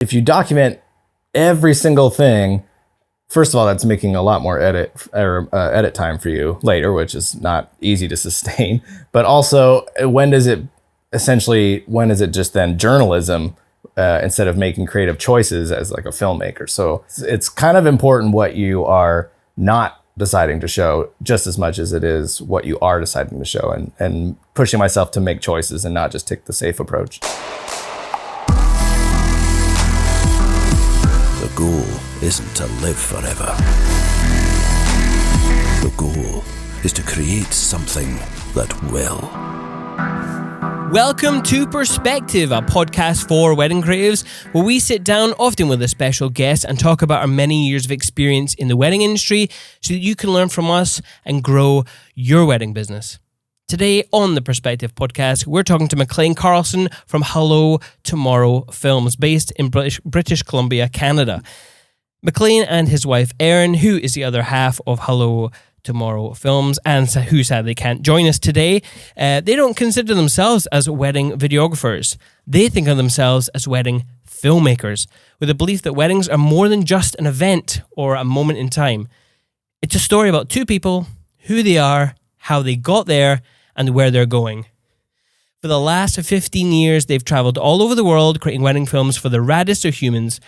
If you document every single thing, first of all, that's making a lot more edit time for you later, which is not easy to sustain. But also, when is it just then journalism instead of making creative choices as like a filmmaker? So it's kind of important what you are not deciding to show just as much as it is what you are deciding to show, and pushing myself to make choices and not just take the safe approach. The goal isn't to live forever. The goal is to create something that will. Welcome to Perspective, a podcast for wedding creatives, where we sit down often with a special guest and talk about our many years of experience in the wedding industry so that you can learn from us and grow your wedding business. Today on the Perspective podcast, we're talking to Maclean Carlson from Hello Tomorrow Films, based in British Columbia, Canada. Maclean and his wife Erin, who is the other half of Hello Tomorrow Films and who sadly can't join us today, they don't consider themselves as wedding videographers. They think of themselves as wedding filmmakers, with a belief that weddings are more than just an event or a moment in time. It's a story about two people, who they are, how they got there, and where they're going. For the last 15 years, they've traveled all over the world creating wedding films for the raddest of humans.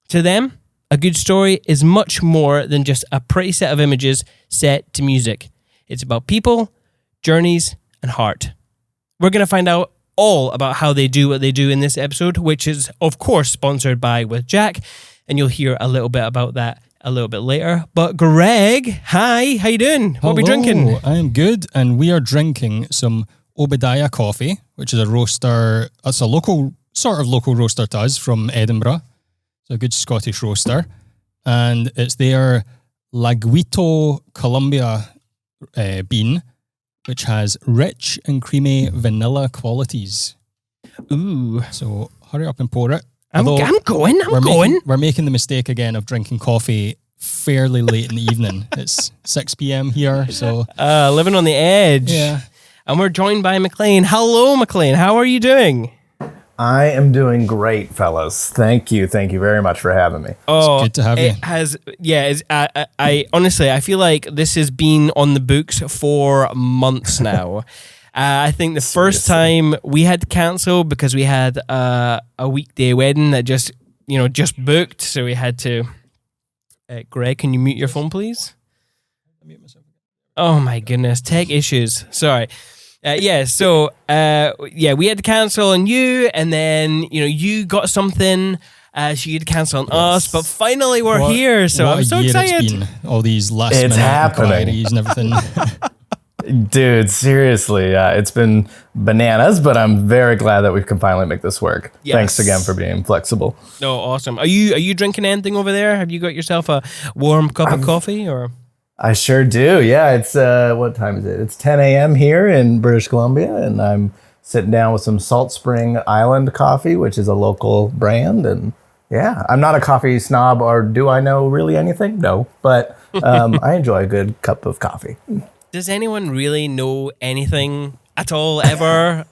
To them, a good story is much more than just a pretty set of images set to music. It's about people, journeys, and heart. We're going to find out all about how they do what they do in this episode, which is, of course, sponsored by With Jack, and you'll hear a little bit about that a little bit later. But Greg, hi, how you doing? What are we drinking? I am good, and we are drinking some Obadiah coffee, which is a roaster. It's a local roaster to us from Edinburgh. It's a good Scottish roaster, and it's their Laguito Columbia bean, which has rich and creamy vanilla qualities. Ooh. So hurry up and pour it. I'm going. We're making the mistake again of drinking coffee fairly late in the evening. It's 6 p.m. here, so... living on the edge. Yeah. And we're joined by Maclean. Hello, Maclean. How are you doing? I am doing great, fellas. Thank you very much for having me. Oh, it's good to have you. I honestly, I feel like this has been on the books for months now. I think the first time we had to cancel because we had a weekday wedding that just booked, so we had to. Greg, can you mute your phone, please? Oh my goodness, tech issues. Sorry. We had to cancel on you, and then you got something, so you had to cancel on us. But finally, we're here, so I'm so excited. It's been, all these last minute inquiries and everything. Dude, seriously, it's been bananas, but I'm very glad that we can finally make this work. Yes. Thanks again for being flexible. Oh, awesome. Are you drinking anything over there? Have you got yourself a warm cup of coffee, or? I sure do. Yeah, it's what time is it? It's 10 a.m. here in British Columbia, and I'm sitting down with some Salt Spring Island coffee, which is a local brand. And yeah, I'm not a coffee snob, or do I know really anything? No, but I enjoy a good cup of coffee. Does anyone really know anything at all, ever?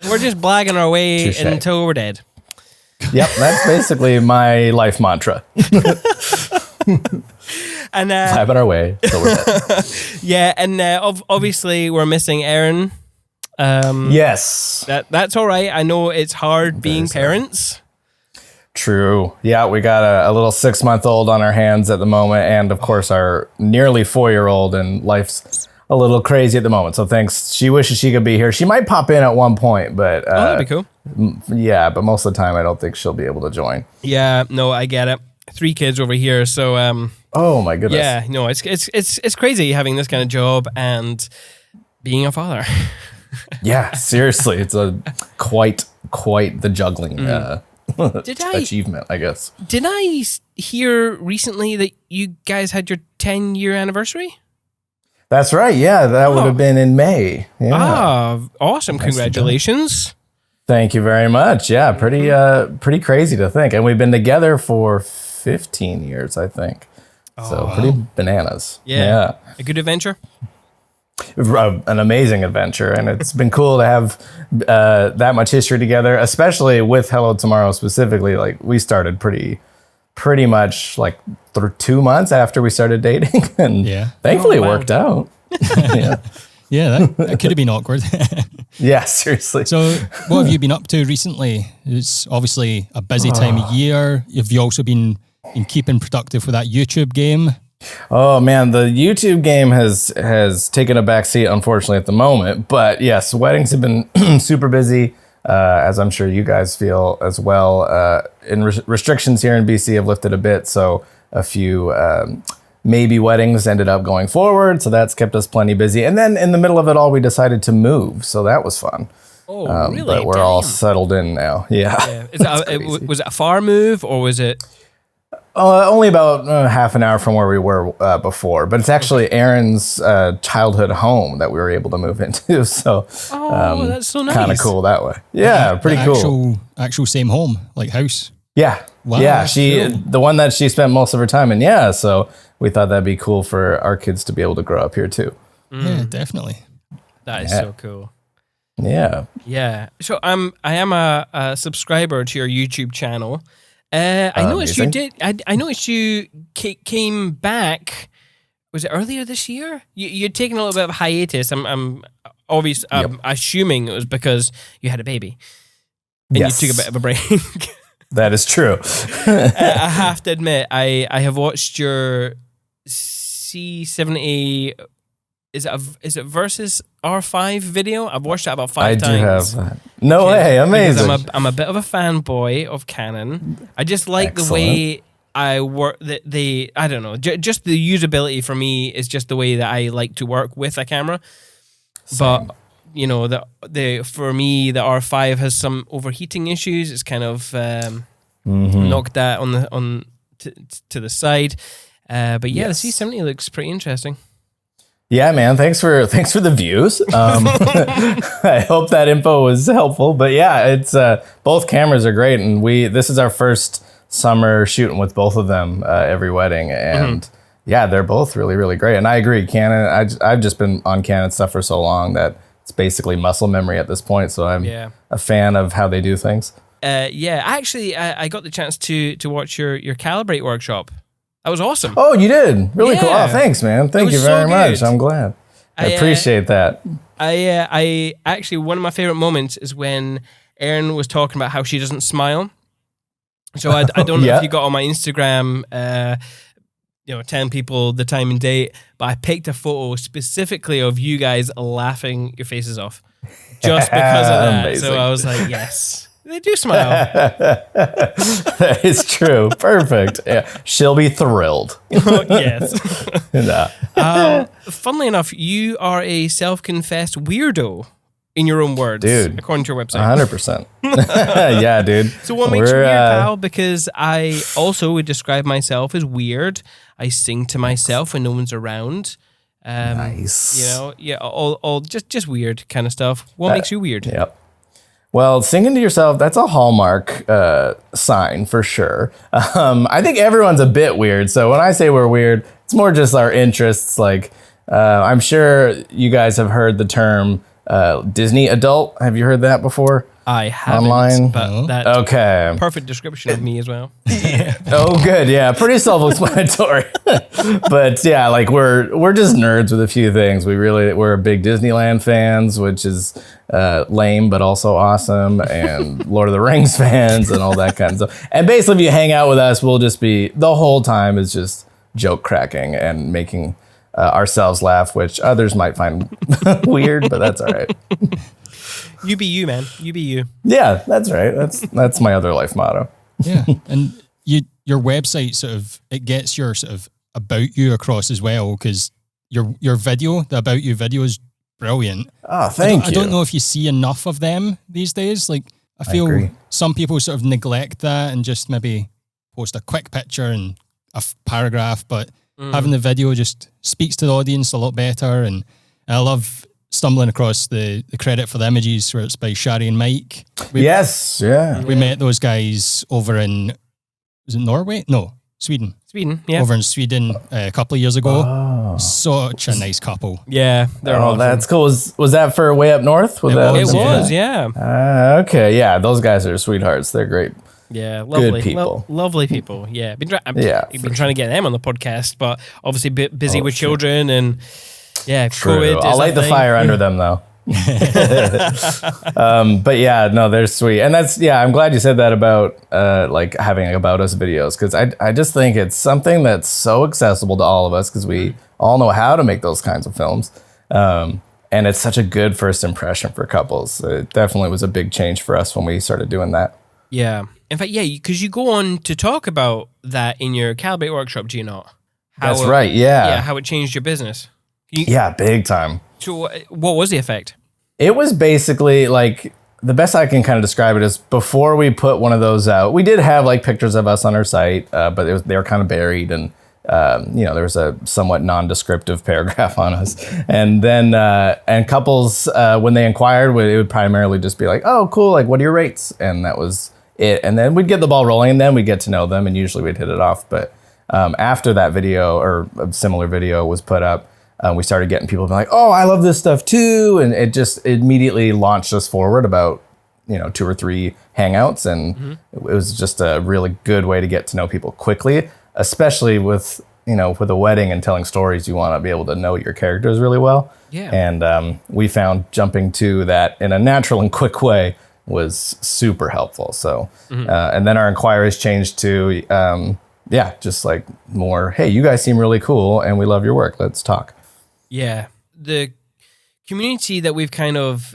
We're just blagging our way until we're dead. Yep, that's basically my life mantra. And blabbing our way until we're dead. Yeah, and obviously we're missing Erin. Yes. That's all right. I know it's hard being parents. True. Yeah, we got a little 6-month-old on our hands at the moment, and of course our nearly 4-year-old, and life's a little crazy at the moment. So thanks. She wishes she could be here. She might pop in at one point, but that'd be cool. Yeah, but most of the time I don't think she'll be able to join. Yeah, no, I get it. 3 kids over here, so oh my goodness. Yeah, no, it's crazy having this kind of job and being a father. Yeah, seriously, it's a quite the juggling achievement, I guess. Did I hear recently that you guys had your 10-year anniversary? That's right. Yeah, that would have been in May. Yeah. Ah, awesome! Congratulations. Thank you very much. Yeah, pretty crazy to think, and we've been together for 15 years, I think. So pretty bananas. Yeah. A good adventure. An amazing adventure, and it's been cool to have that much history together, especially with Hello Tomorrow specifically. Like, we started pretty much like 2 months after we started dating, and thankfully it worked out. Yeah, that could have been awkward. Yeah, seriously. So what have you been up to recently? It's obviously a busy time of year. Have you also been keeping productive with that YouTube game? Oh man, the YouTube game has taken a back seat, unfortunately, at the moment. But yes, weddings have been super busy, as I'm sure you guys feel as well. And restrictions here in BC have lifted a bit, so a few maybe weddings ended up going forward. So that's kept us plenty busy. And then in the middle of it all, we decided to move, so that was fun. Oh, really? But we're all settled in now. Yeah. Was it a far move, or was it? Only about half an hour from where we were before, but it's actually Erin's childhood home that we were able to move into. So, that's so nice. Kind of cool that way. Yeah, pretty cool. Actual same home, like house. Yeah, wow, yeah. Cool. The one that she spent most of her time in. Yeah, so we thought that'd be cool for our kids to be able to grow up here too. Yeah, definitely. That is so cool. Yeah. Yeah. So I am a subscriber to your YouTube channel. I noticed amazing. you did. I noticed you came back. Was it earlier this year? You'd taken a little bit of a hiatus. I'm assuming it was because you had a baby, and you took a bit of a break. That is true. I have to admit, I have watched your C70. Is it versus R5 video? I've watched that about 5 times. I do have that. No way, amazing. I'm a bit of a fanboy of Canon. I just like the way I work. I don't know. Just the usability for me is just the way that I like to work with a camera. Same. But you know, for me, the R5 has some overheating issues. It's kind of knocked that to the side. But yeah, the C70 looks pretty interesting. Yeah, man. Thanks for the views. I hope that info was helpful. But yeah, it's both cameras are great, and this is our first summer shooting with both of them every wedding, and yeah, they're both really, really great. And I agree, Canon. I've just been on Canon stuff for so long that it's basically muscle memory at this point. So I'm a fan of how they do things. Actually, I got the chance to watch your Calibrate workshop. That was awesome. Oh, you did? Really cool. Oh, thanks, man. Thank you very much. I'm glad. I appreciate that. I actually, one of my favorite moments is when Erin was talking about how she doesn't smile. So I don't know if you got on my Instagram, telling people the time and date, but I picked a photo specifically of you guys laughing your faces off just because of that. Amazing. So I was like, yes. They do smile. That is true. Perfect. Yeah. She'll be thrilled. Yes. Funnily enough, you are a self-confessed weirdo in your own words, dude, according to your website. 100%. Yeah, dude. So what makes you weird, pal? Because I also would describe myself as weird. I sing to myself when no one's around. Nice. All just weird kind of stuff. What makes you weird? Yep. Well, singing to yourself, that's a hallmark sign for sure. I think everyone's a bit weird. So when I say we're weird, it's more just our interests. Like, I'm sure you guys have heard the term Disney adult. Have you heard that before? I haven't. Online? But that's perfect description of me as well. Oh, good. Yeah, pretty self-explanatory. But yeah, like we're just nerds with a few things. We're big Disneyland fans, which is lame but also awesome, and Lord of the Rings fans and all that kind of stuff. And basically, if you hang out with us, we'll just be the whole time is just joke cracking and making ourselves laugh, which others might find weird, but that's all right. You be you, man. You be you. Yeah, that's right. That's my other life motto. Yeah, and your website it gets your sort of about you across as well, because your video, the about you video, is brilliant. Oh, thank you. I don't know if you see enough of them these days. Like, I feel some people sort of neglect that and just maybe post a quick picture and a paragraph, but having the video just speaks to the audience a lot better. And I love stumbling across the credit for the images where it's by Shari and Mike. We met those guys over in, was it Norway? No, Sweden. Sweden, yeah. over in Sweden a couple of years ago. Such a nice couple. Yeah, they're awesome. That's cool. Was that for way up north? It was, yeah. Okay, yeah. Those guys are sweethearts. They're great. Yeah, lovely. Good people. Lovely people, yeah. I've been for trying to get them on the podcast, but obviously busy with sure. children and, yeah, True. COVID. I'll light the fire under them, though. But yeah, no, they're sweet. And I'm glad you said that about like having About Us videos, because I just think it's something that's so accessible to all of us because we all know how to make those kinds of films. And it's such a good first impression for couples. It definitely was a big change for us when we started doing that. Yeah. In fact, yeah, because you go on to talk about that in your Calibrate workshop, do you not? That's right, yeah. Yeah, how it changed your business. Yeah, big time. So what was the effect? It was basically like, the best I can kind of describe it is before we put one of those out, we did have like pictures of us on our site, but they were kind of buried, and there was a somewhat non-descriptive paragraph on us. And then and couples, when they inquired, it would primarily just be like, oh, cool, like what are your rates? And that was it. And then we'd get the ball rolling, and then we'd get to know them, and usually we'd hit it off. But after that video, or a similar video was put up, we started getting people being like, oh, I love this stuff too. And it just immediately launched us forward about, 2 or 3 hangouts. And it was just a really good way to get to know people quickly, especially with a wedding and telling stories. You want to be able to know your characters really well. Yeah. And we found jumping to that in a natural and quick way was super helpful. So, and then our inquiries changed to, just like more, hey, you guys seem really cool and we love your work. Let's talk. Yeah, the community that we've kind of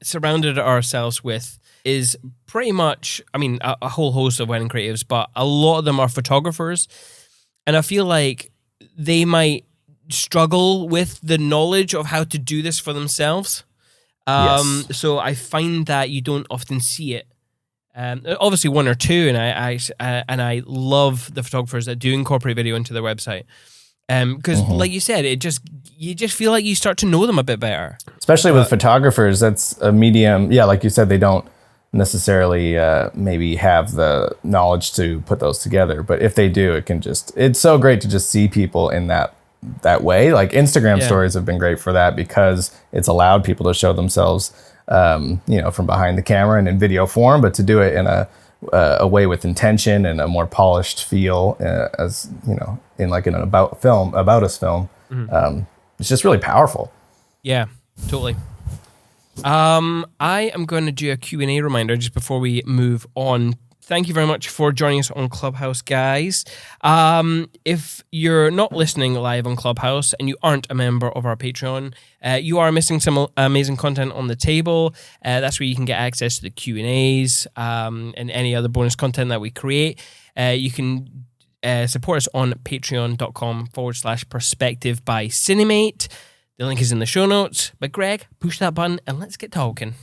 surrounded ourselves with is pretty much, a whole host of wedding creatives, but a lot of them are photographers. And I feel like they might struggle with the knowledge of how to do this for themselves. Yes. So I find that you don't often see it. Obviously one or two, and I love the photographers that do incorporate video into their website. Because like you said, you just feel like you start to know them a bit better. Especially with photographers, that's a medium. Yeah, like you said, they don't necessarily maybe have the knowledge to put those together. But if they do, it's so great to just see people in that way. Like Instagram stories have been great for that because it's allowed people to show themselves, from behind the camera and in video form, but to do it in a way with intention and a more polished feel, as in an about us film. It's just really powerful. Yeah, totally. I am going to do a Q&A reminder just before we move on. Thank you very much for joining us on Clubhouse, guys. If you're not listening live on Clubhouse and you aren't a member of our Patreon, you are missing some amazing content on the table. That's where you can get access to the Q&As and any other bonus content that we create. You can support us on patreon.com/perspective by Cinemate. The link is in the show notes. But Greg, push that button and let's get talking.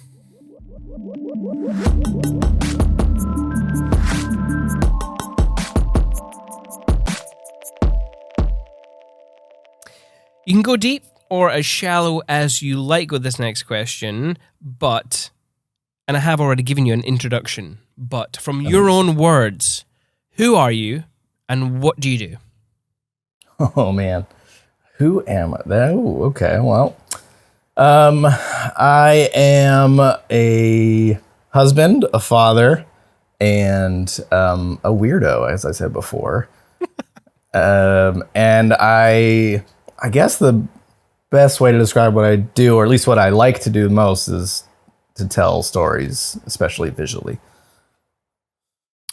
You can go deep or as shallow as you like with this next question, but, and I have already given you an introduction, but from your own words, who are you and what do you do? Oh, man. Who am I? Oh, okay. Well, I am a husband, a father, and a weirdo, as I said before. And I guess the best way to describe what I do, or at least what I like to do most, is to tell stories, especially visually.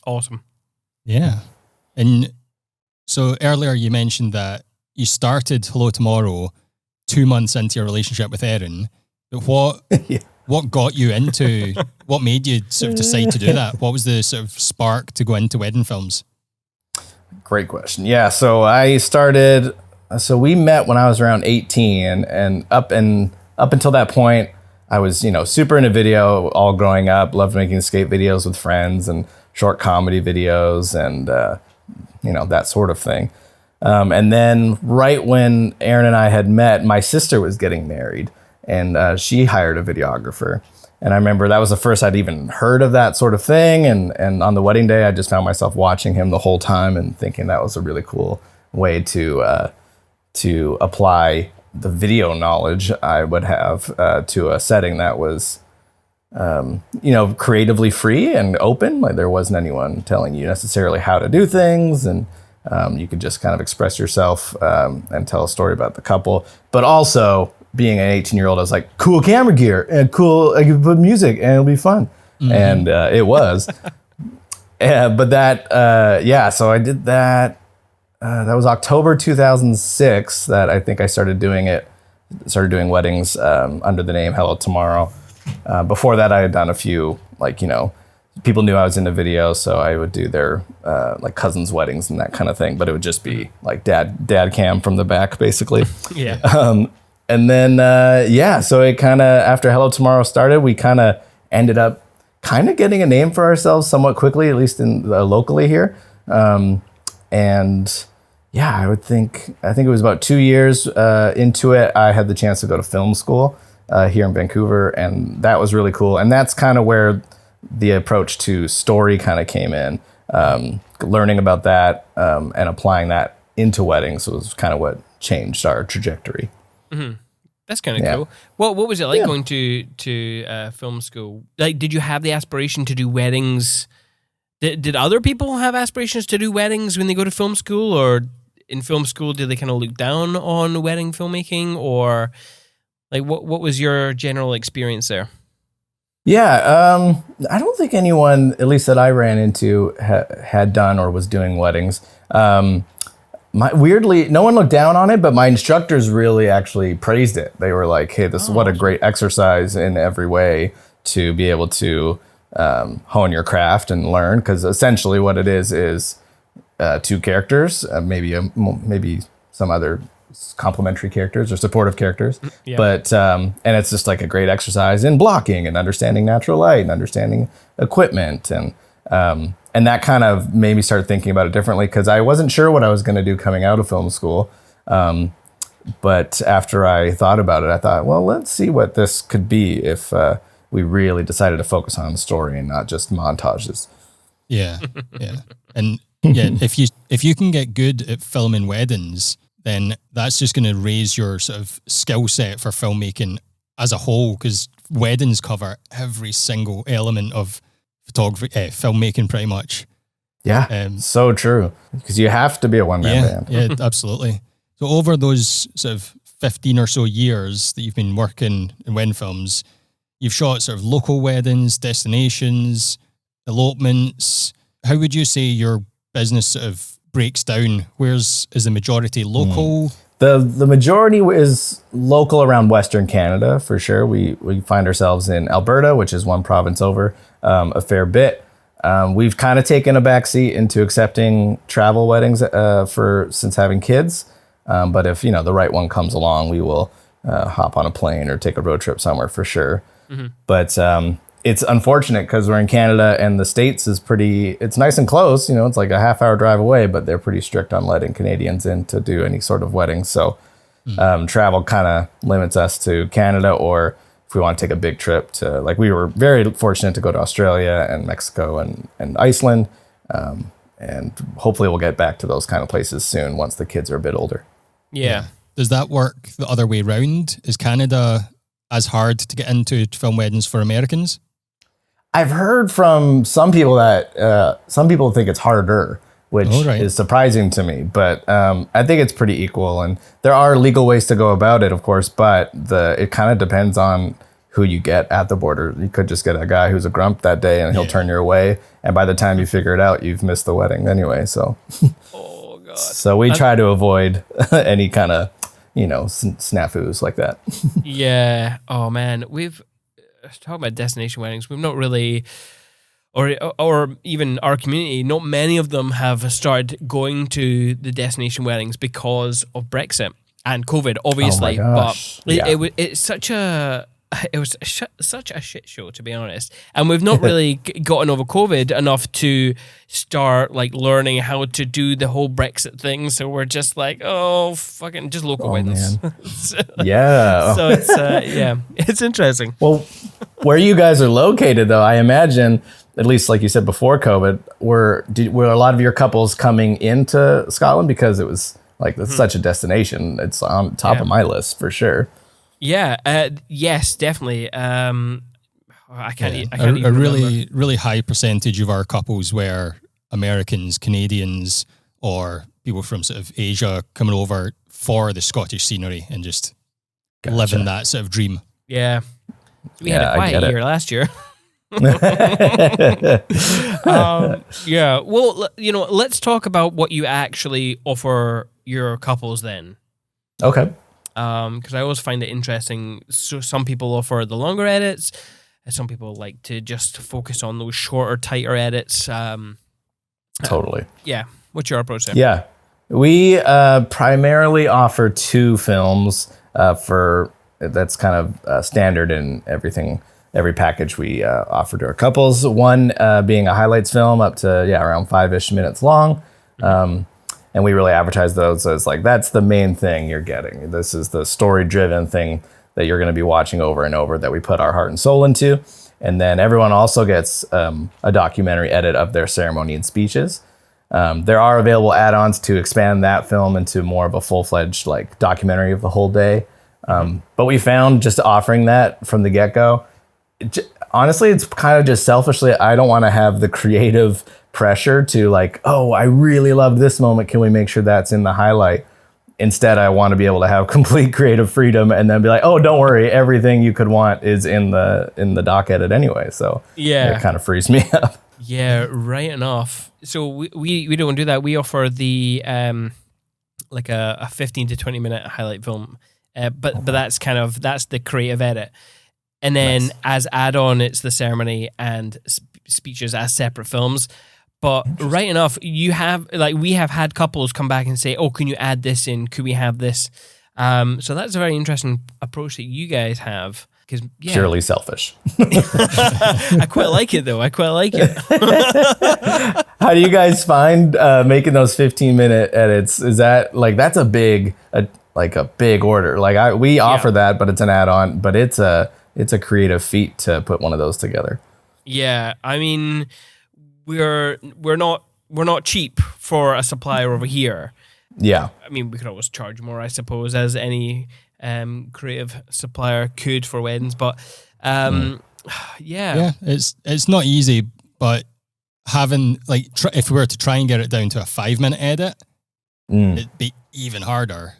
Awesome. Yeah. And so earlier you mentioned that you started Hello Tomorrow 2 months into your relationship with Erin. But what got you into, what made you sort of decide to do that? What was the sort of spark to go into wedding films? Great question. Yeah, so we met when I was around 18, and up until that point, I was, super into video all growing up, loved making skate videos with friends and short comedy videos and, that sort of thing. And then right when Erin and I had met, my sister was getting married, and she hired a videographer. And I remember that was the first I'd even heard of that sort of thing. And on the wedding day, I just found myself watching him the whole time and thinking that was a really cool way to apply the video knowledge I would have to a setting that was, creatively free and open. Like there wasn't anyone telling you necessarily how to do things, and you could just kind of express yourself and tell a story about the couple. But also, being an 18-year-old, I was like, cool camera gear and cool, I can put music and it'll be fun. And it was. But that, so I did that. That was October 2006 that I think I started doing weddings under the name Hello Tomorrow. Before that, I had done a few, people knew I was into video, so I would do their cousins' weddings and that kind of thing. But it would just be like dad cam from the back, basically. Yeah. And then, so it kind of, after Hello Tomorrow started, we kind of ended up kind of getting a name for ourselves somewhat quickly, at least locally here. I think it was about 2 years into it, I had the chance to go to film school here in Vancouver, and that was really cool. And that's kind of where the approach to story kind of came in. Learning about that and applying that into weddings was kind of what changed our trajectory. Mm-hmm. That's kind of cool. What was it like going to film school? Like, did you have the aspiration to do weddings? Did other people have aspirations to do weddings when they go to film school, or in film school did they kind of look down on wedding filmmaking, or like what was your general experience there? Yeah, I don't think anyone, at least that I ran into, had done or was doing weddings. Weirdly, no one looked down on it, but my instructors really actually praised it. They were like, hey, this is what a great exercise in every way to be able to hone your craft and learn. Because essentially what it is two characters, maybe some other complementary characters or supportive characters. Yeah. But, and it's just like a great exercise in blocking and understanding natural light and understanding equipment. And that kind of made me start thinking about it differently, because I wasn't sure what I was going to do coming out of film school. But after I thought about it, I thought, well, let's see what this could be if we really decided to focus on the story and not just montages. Yeah, yeah. And if you can get good at filming weddings, then that's just going to raise your sort of skill set for filmmaking as a whole, because weddings cover every single element of photography, filmmaking, pretty much. Yeah, so true. Because you have to be a one-man band. Yeah, absolutely. So over those sort of 15 or so years that you've been working in wedding films, you've shot sort of local weddings, destinations, elopements. How would you say your business sort of breaks down? Is the majority local? The majority is local around Western Canada, for sure. We find ourselves in Alberta, which is one province over, a fair bit. We've kind of taken a backseat into accepting travel weddings since having kids. But if the right one comes along, we will hop on a plane or take a road trip somewhere for sure. Mm-hmm. But it's unfortunate because we're in Canada and the States it's nice and close. It's like a half-hour drive away, but they're pretty strict on letting Canadians in to do any sort of wedding. So travel kind of limits us to Canada, or if we want to take a big trip to, we were very fortunate to go to Australia and Mexico and Iceland. And hopefully we'll get back to those kind of places soon once the kids are a bit older. Yeah. Does that work the other way round? Is Canada as hard to get into film weddings for Americans? I've heard from some people that some people think it's harder, which is surprising to me. But I think it's pretty equal, and there are legal ways to go about it, of course. But it kind of depends on who you get at the border. You could just get a guy who's a grump that day, and he'll turn you away. And by the time you figure it out, you've missed the wedding anyway. So, oh god. So we try to avoid any kind of snafus like that. Yeah. Oh man, we've talking about destination weddings. We've not really, or even our community, not many of them have started going to the destination weddings because of Brexit and COVID, obviously. Oh my gosh. But it's such a it was such a shit show, to be honest. And we've not really gotten over COVID enough to start like learning how to do the whole Brexit thing. So we're just like, oh, fucking just local weddings. Yeah. So it's it's interesting. Well, where you guys are located, though, I imagine, at least like you said before COVID, were a lot of your couples coming into Scotland because it was like it's such a destination? It's on top of my list for sure. Yeah. Yes, definitely. I can't even a really high percentage of our couples were Americans, Canadians, or people from sort of Asia coming over for the Scottish scenery and just living that sort of dream. Yeah. We had a quiet year last year. Yeah. Well, let's talk about what you actually offer your couples then. Okay. Because I always find it interesting. So some people offer the longer edits, and some people like to just focus on those shorter, tighter edits. Totally. Yeah. What's your approach there? Yeah. We primarily offer 2 films that's kind of standard in every package we offer to our couples. One being a highlights film up to around 5-ish minutes long. And we really advertise those as like, that's the main thing you're getting. This is the story-driven thing that you're going to be watching over and over that we put our heart and soul into. And then everyone also gets a documentary edit of their ceremony and speeches. There are available add-ons to expand that film into more of a full-fledged like documentary of the whole day. But we found just offering that from the get-go, honestly, it's kind of just selfishly, I don't want to have the creative pressure to like, oh, I really love this moment. Can we make sure that's in the highlight? Instead, I want to be able to have complete creative freedom and then be like, oh, don't worry, everything you could want is in the doc edit anyway. So it kind of frees me up. Yeah, right enough. So we don't do that. We offer the like a 15 to 20 minute highlight film, but that's the creative edit. And then as add-on, it's the ceremony and speeches as separate films. But right enough, we have had couples come back and say, oh, can you add this in? Could we have this? So that's a very interesting approach that you guys have. Purely selfish. I quite like it, though. I quite like it. How do you guys find making those 15-minute edits? Is that like, that's a big order. Like we offer that, but it's an add-on, but it's a creative feat to put one of those together. Yeah, I mean, we're not cheap for a supplier over here. Yeah, I mean, we could always charge more, I suppose, as any creative supplier could for weddings. But it's not easy. But having like, if we were to try and get it down to a 5-minute edit, it'd be even harder.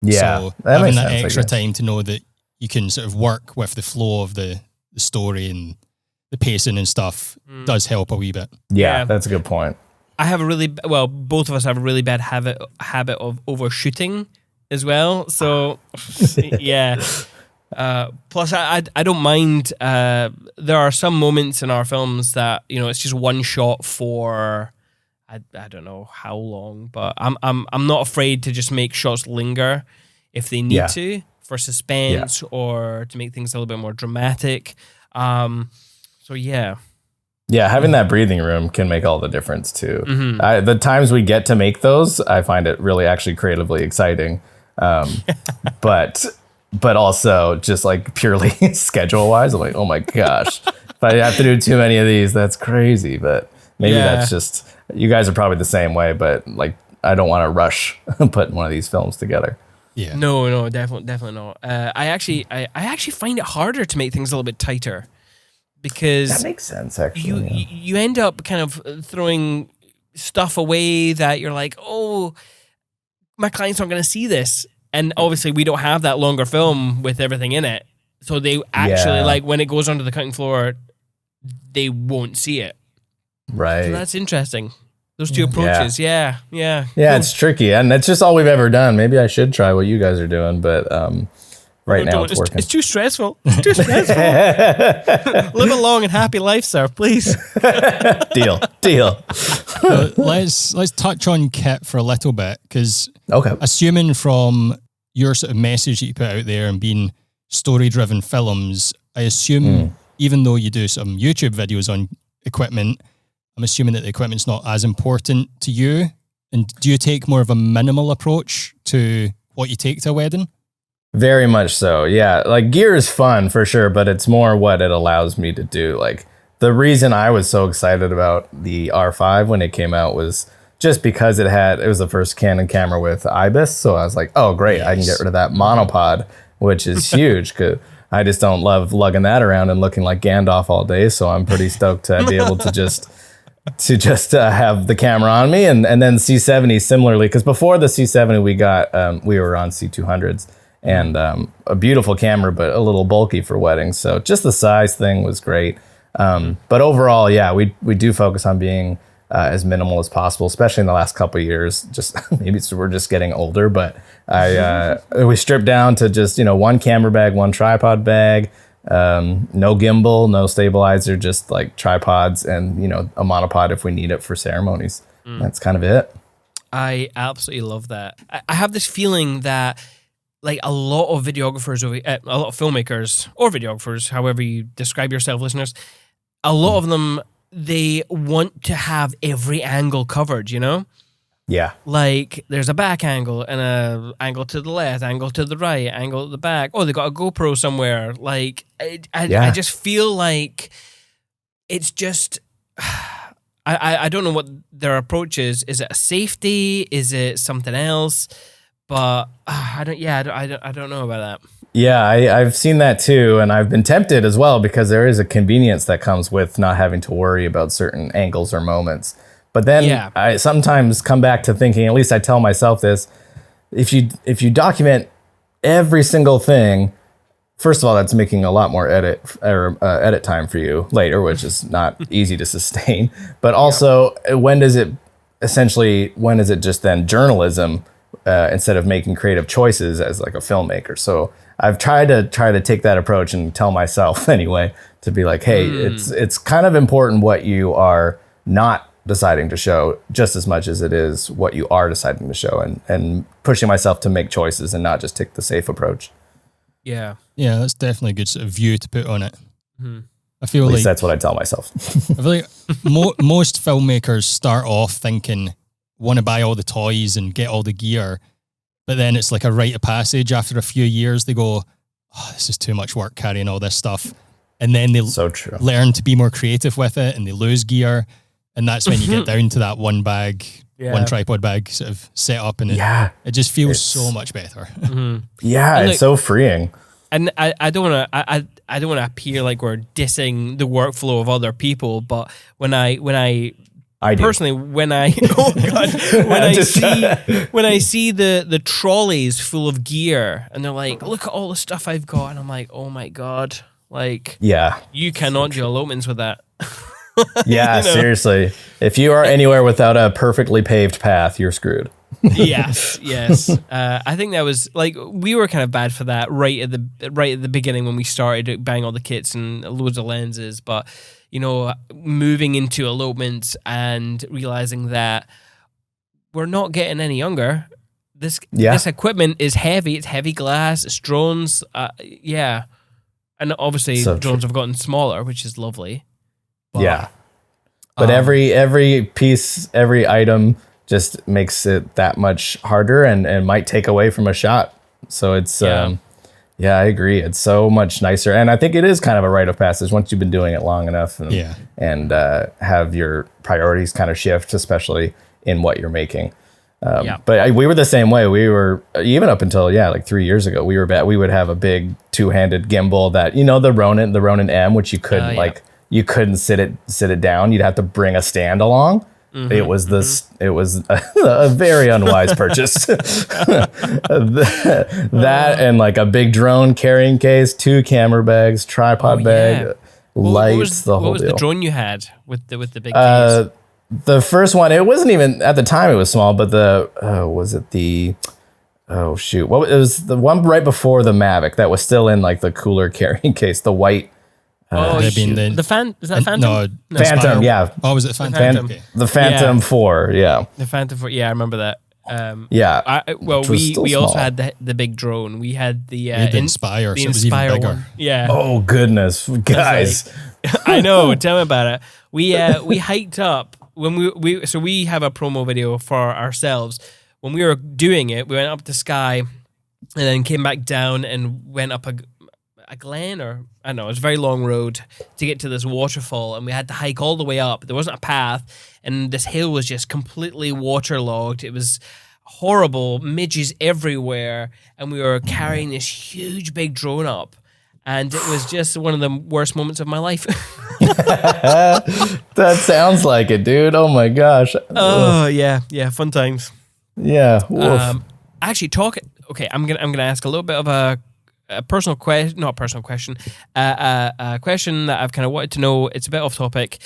Yeah, so having that extra time to know that you can sort of work with the flow of the story and the pacing and stuff does help a wee bit. Yeah, that's a good point. I have both of us have a really bad habit of overshooting as well. So yeah. Plus, I don't mind. There are some moments in our films that it's just one shot for I don't know how long, but I'm not afraid to just make shots linger if they need to for suspense or to make things a little bit more dramatic. So yeah. Yeah, having that breathing room can make all the difference too. Mm-hmm. The times we get to make those, I find it really actually creatively exciting. But also just like purely schedule wise, I'm like, oh my gosh, if I have to do too many of these, that's crazy. But maybe that's just, you guys are probably the same way, but like, I don't want to rush putting one of these films together. Yeah. No, definitely not. I actually find it harder to make things a little bit tighter. Because that makes sense, actually. You end up kind of throwing stuff away that you're like, oh, my client's not going to see this. And obviously we don't have that longer film with everything in it. So they actually, like when it goes onto the cutting floor, they won't see it. Right. So that's interesting. Those two approaches. Yeah. It's tricky. And that's just all we've ever done. Maybe I should try what you guys are doing, but now it's working. It's too stressful. Live a long and happy life, sir, please. Deal. Let's touch on kit for a little bit, because assuming from your sort of message that you put out there and being story-driven films, I assume, even though you do some YouTube videos on equipment, I'm assuming that the equipment's not as important to you. And do you take more of a minimal approach to what you take to a wedding? Very much so. Yeah. Like gear is fun for sure, but it's more what it allows me to do. Like the reason I was so excited about the R5 when it came out was just because it was the first Canon camera with IBIS. So I was like, oh great, I can get rid of that monopod, which is huge because I just don't love lugging that around and looking like Gandalf all day. So I'm pretty stoked to be able to just have the camera on me. And then C70 similarly, because before the C70 we were on C200s. And a beautiful camera, but a little bulky for weddings. So just the size thing was great. But overall, yeah, we do focus on being as minimal as possible, especially in the last couple of years. Just maybe we're just getting older, but we stripped down to just, one camera bag, one tripod bag, no gimbal, no stabilizer, just like tripods and, a monopod if we need it for ceremonies. That's kind of it. I absolutely love that. I have this feeling that like a lot of videographers, a lot of filmmakers or videographers, however you describe yourself, listeners, a lot of them, they want to have every angle covered, Yeah. Like there's a back angle and a angle to the left, angle to the right, angle to the back. Oh, they got a GoPro somewhere. Like I just feel like it's just, I don't know what their approach is. Is it a safety? Is it something else? But I don't know about that. Yeah, I've seen that too, and I've been tempted as well because there is a convenience that comes with not having to worry about certain angles or moments. But then I sometimes come back to thinking, at least I tell myself this, if you document every single thing, first of all, that's making a lot more edit time for you later, which is not easy to sustain. But also, when is it just then journalism? Instead of making creative choices as like a filmmaker. So I've tried to take that approach and tell myself anyway to be like, hey, it's kind of important what you are not deciding to show just as much as it is what you are deciding to show, and pushing myself to make choices and not just take the safe approach. Yeah. Yeah, that's definitely a good sort of view to put on it. I feel At least like that's what I tell myself. I feel like most filmmakers start off thinking, want to buy all the toys and get all the gear, but then it's like a rite of passage. After a few years, they go, oh, this is too much work carrying all this stuff. And then they learn to be more creative with it and they lose gear. And that's when you get down to that one bag, one tripod bag sort of set up, and it just feels so much better. Yeah, it's so freeing. And I don't want to appear like we're dissing the workflow of other people, but when I personally, when I see the trolleys full of gear and they're like, look at all the stuff I've got, and I'm like, oh my god, like you cannot do elopements with that. Yeah, seriously. If you are anywhere without a perfectly paved path, you're screwed. Yes. I think that was like we were kind of bad for that right at the beginning when we started buying all the kits and loads of lenses, but moving into elopements and realizing that we're not getting any younger. This equipment is heavy. It's heavy glass. It's drones. And obviously drones have gotten smaller, which is lovely. But every piece, every item just makes it that much harder and might take away from a shot. So it's I agree. It's so much nicer. And I think it is kind of a rite of passage once you've been doing it long enough and have your priorities kind of shift, especially in what you're making. But we were the same way. We were even up until like 3 years ago. We would have a big two-handed gimbal that the Ronin M, which you couldn't you couldn't sit it down. You'd have to bring a stand along. It was a very unwise purchase. that and like a big drone carrying case, 2 camera bags, tripod bag, lights, the whole deal. What was the drone you had with the big case? The first one, it wasn't even at the time. It was small, but it was the one right before the Mavic that was still in like the cooler carrying case, the white. Is that Phantom? No, Phantom, yeah. Oh, was it Phantom? The Phantom 4, yeah. The Phantom 4, yeah, I remember that. Yeah. Well, which was we still also small. had the big drone. We had the the Inspire, so it was even bigger. one. Yeah. Oh goodness, guys. I know. Tell me about it. We hiked up when we have a promo video for ourselves. When we were doing it, we went up the sky, and then came back down and went up a glen, or I don't know. It was a very long road to get to this waterfall, and we had to hike all the way up. There wasn't a path, and this hill was just completely waterlogged. It was horrible, midges everywhere, and we were carrying this huge big drone up. And it was just one of the worst moments of my life. That sounds like it, dude. Oh my gosh. Oh yeah, fun times. Yeah. Woof. Actually, okay, I'm gonna ask a little bit of a personal question, not a personal question, a question that I've kind of wanted to know. It's a bit off topic.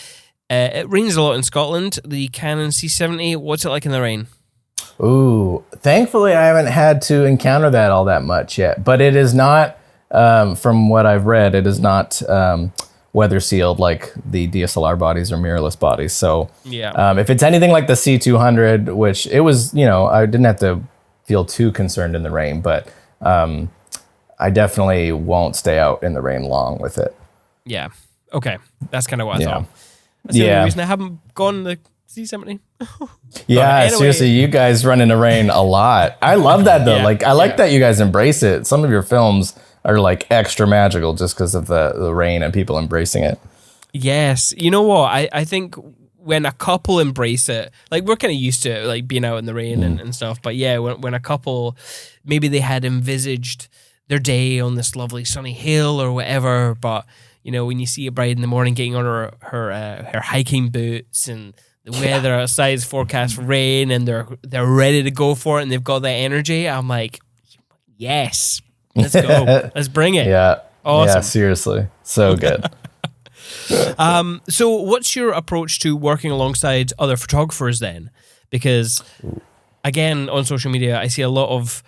It rains a lot in Scotland. The Canon C70. What's it like in the rain? Ooh. Thankfully, I haven't had to encounter that all that much yet. But it is not. From what I've read, it is not weather sealed like the DSLR bodies or mirrorless bodies. So yeah, if it's anything like the C200, which it was, I didn't have to feel too concerned in the rain, but I definitely won't stay out in the rain long with it. Yeah. Okay. That's kind of what I Yeah. thought. That's the only reason I haven't gone the C70. Yeah, anyway. seriously, you guys run in the rain a lot. I love that though. Yeah, I like that you guys embrace it. Some of your films are like extra magical just because of the rain and people embracing it. Yes. You know what? I think when a couple embrace it, like we're kind of used to it, like being out in the rain and stuff. But yeah, when a couple, maybe they had envisaged their day on this lovely sunny hill or whatever. But, when you see a bride in the morning getting on her hiking boots and the weather outside is forecast for rain and they're ready to go for it and they've got that energy, I'm like, yes. Let's go. Let's bring it. Yeah. Awesome. Yeah, seriously. So good. So what's your approach to working alongside other photographers then? Because again, on social media, I see a lot of,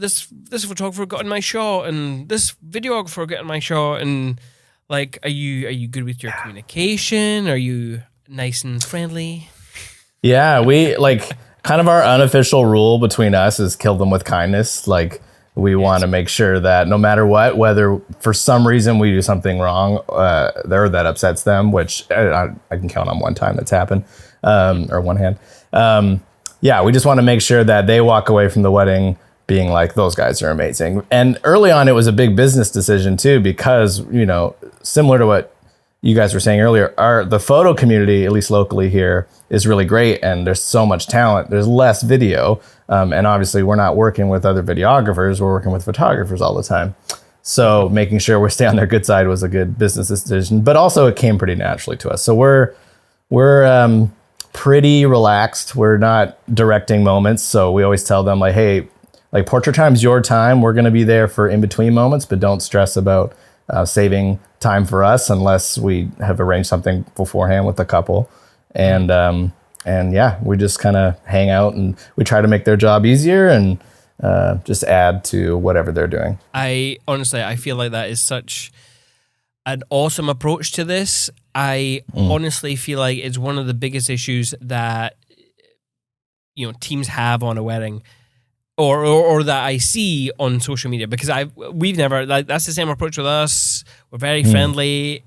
this photographer got in my shot and this videographer got in my shot. And like, are you good with your communication? Are you nice and friendly? Yeah, we kind of our unofficial rule between us is kill them with kindness. Like, we want to make sure that no matter what, whether for some reason we do something wrong, that upsets them, which I can count on one time that's happened, or one hand. Yeah, we just want to make sure that they walk away from the wedding being like, those guys are amazing. And early on, it was a big business decision too, because, similar to what you guys were saying earlier, the photo community, at least locally here, is really great, and there's so much talent. There's less video, and obviously we're not working with other videographers. We're working with photographers all the time. So making sure we stay on their good side was a good business decision, but also it came pretty naturally to us. So we're pretty relaxed. We're not directing moments, so we always tell them like, hey, like portrait time's your time. We're going to be there for in between moments, but don't stress about saving time for us unless we have arranged something beforehand with the couple. And yeah, we just kind of hang out and we try to make their job easier and just add to whatever they're doing. I feel like that is such an awesome approach to this. I honestly feel like it's one of the biggest issues that teams have on a wedding. Or that I see on social media, because we've never, that's the same approach with us. We're very friendly.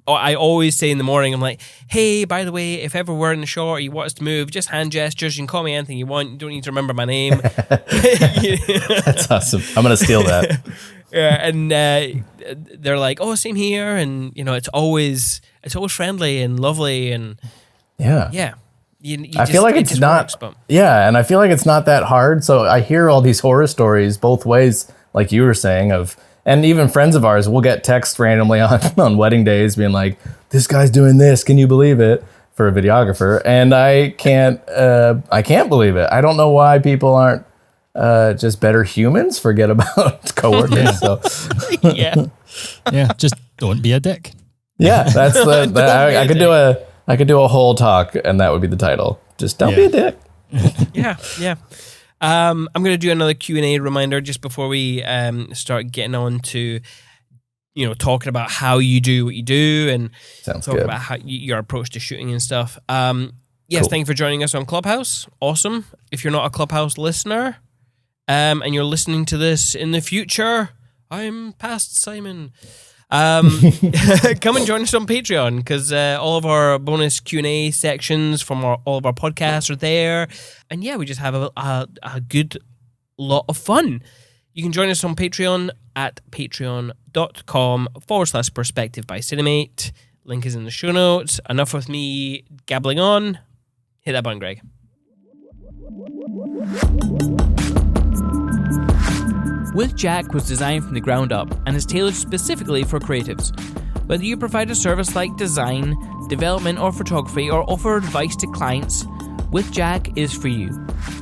I always say in the morning, I'm like, hey, by the way, if ever we're in the shot or you want us to move, just hand gestures. You can call me anything you want. You don't need to remember my name. That's awesome. I'm going to steal that. Yeah, and they're like, oh, same here. And, it's always friendly and lovely. And yeah. I feel like it's not, and I feel like it's not that hard. So I hear all these horror stories both ways, like you were saying, and even friends of ours will get texts randomly on wedding days being like, this guy's doing this, can you believe it, for a videographer? And I can't believe it. I don't know why people aren't just better humans, forget about coworkers. So yeah, just don't be a dick. Yeah, that's I could do a whole talk, and that would be the title. Just don't be a dick. Yeah. I'm going to do another Q&A reminder just before we start getting on to, talking about how you do what you do and Sounds talk good. about how your approach to shooting and stuff. Yes, Cool. thank you for joining us on Clubhouse. Awesome. If you're not a Clubhouse listener, and you're listening to this in the future, I'm past Simon. Come and join us on Patreon, because all of our bonus Q&A sections from all of our podcasts are there. And yeah, we just have a good lot of fun. You can join us on Patreon at patreon.com/perspective by Cinemate. Link is in the show notes. Enough with me gabbling on. Hit that button, Greg. With Jack was designed from the ground up and is tailored specifically for creatives. Whether you provide a service like design, development or photography, or offer advice to clients, With Jack is for you.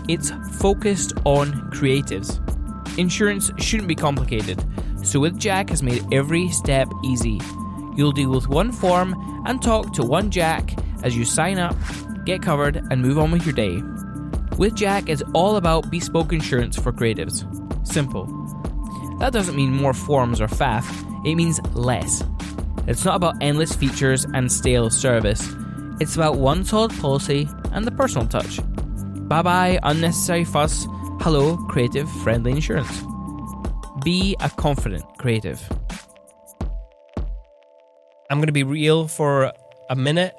It's focused on creatives. Insurance shouldn't be complicated, so With Jack has made every step easy. You'll deal with one form and talk to one Jack as you sign up, get covered, and move on with your day. With Jack is all about bespoke insurance for creatives. Simple. That doesn't mean more forms or faff, it means less. It's not about endless features and stale service. It's about one solid policy and the personal touch. Bye-bye unnecessary fuss. Hello, creative friendly insurance. Be a confident creative. I'm going to be real for a minute.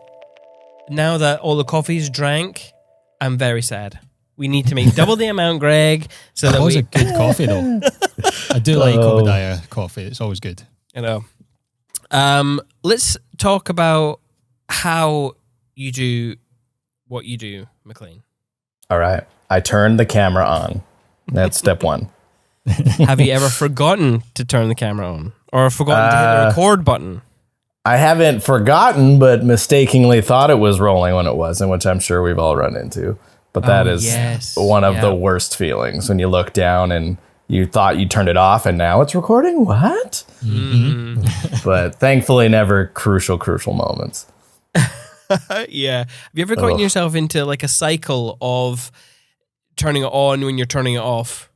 Now that all the coffee's drank, I'm very sad. We need to make double the amount, Greg. So that was a good coffee, though. I do like Obadiah coffee. It's always good. You know. Let's talk about how you do what you do, Maclean. All right. I turned the camera on. That's step one. Have you ever forgotten to turn the camera on? Or forgotten to hit the record button? I haven't forgotten, but mistakenly thought it was rolling when it wasn't, which I'm sure we've all run into. But that is one of the worst feelings when you look down and you thought you turned it off and now it's recording. What? Mm-hmm. But thankfully, never crucial moments. Yeah. Have you ever gotten yourself into like a cycle of turning it on when you're turning it off?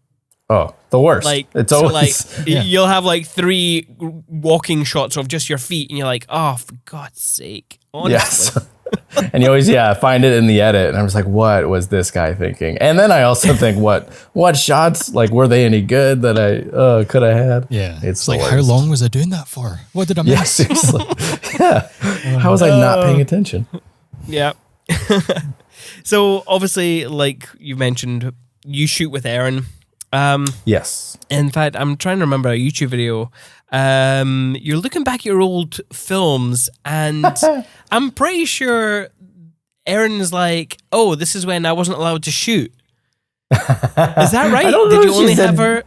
Oh, the worst. Like, it's always you'll have like 3 walking shots of just your feet and you're like, oh, for God's sake. Honestly. Yes. And you always, find it in the edit. And I was like, what was this guy thinking? And then I also think, what shots, like, were they any good that I could have had? Yeah. It's like, how long was I doing that for? What did I miss? Yeah, seriously. Yeah. How was I not paying attention? Yeah. So obviously, like you mentioned, you shoot with Erin. Yes. In fact, I'm trying to remember a YouTube video. You're looking back at your old films, and I'm pretty sure Erin is like, "Oh, this is when I wasn't allowed to shoot." Is that right? Did you only have her?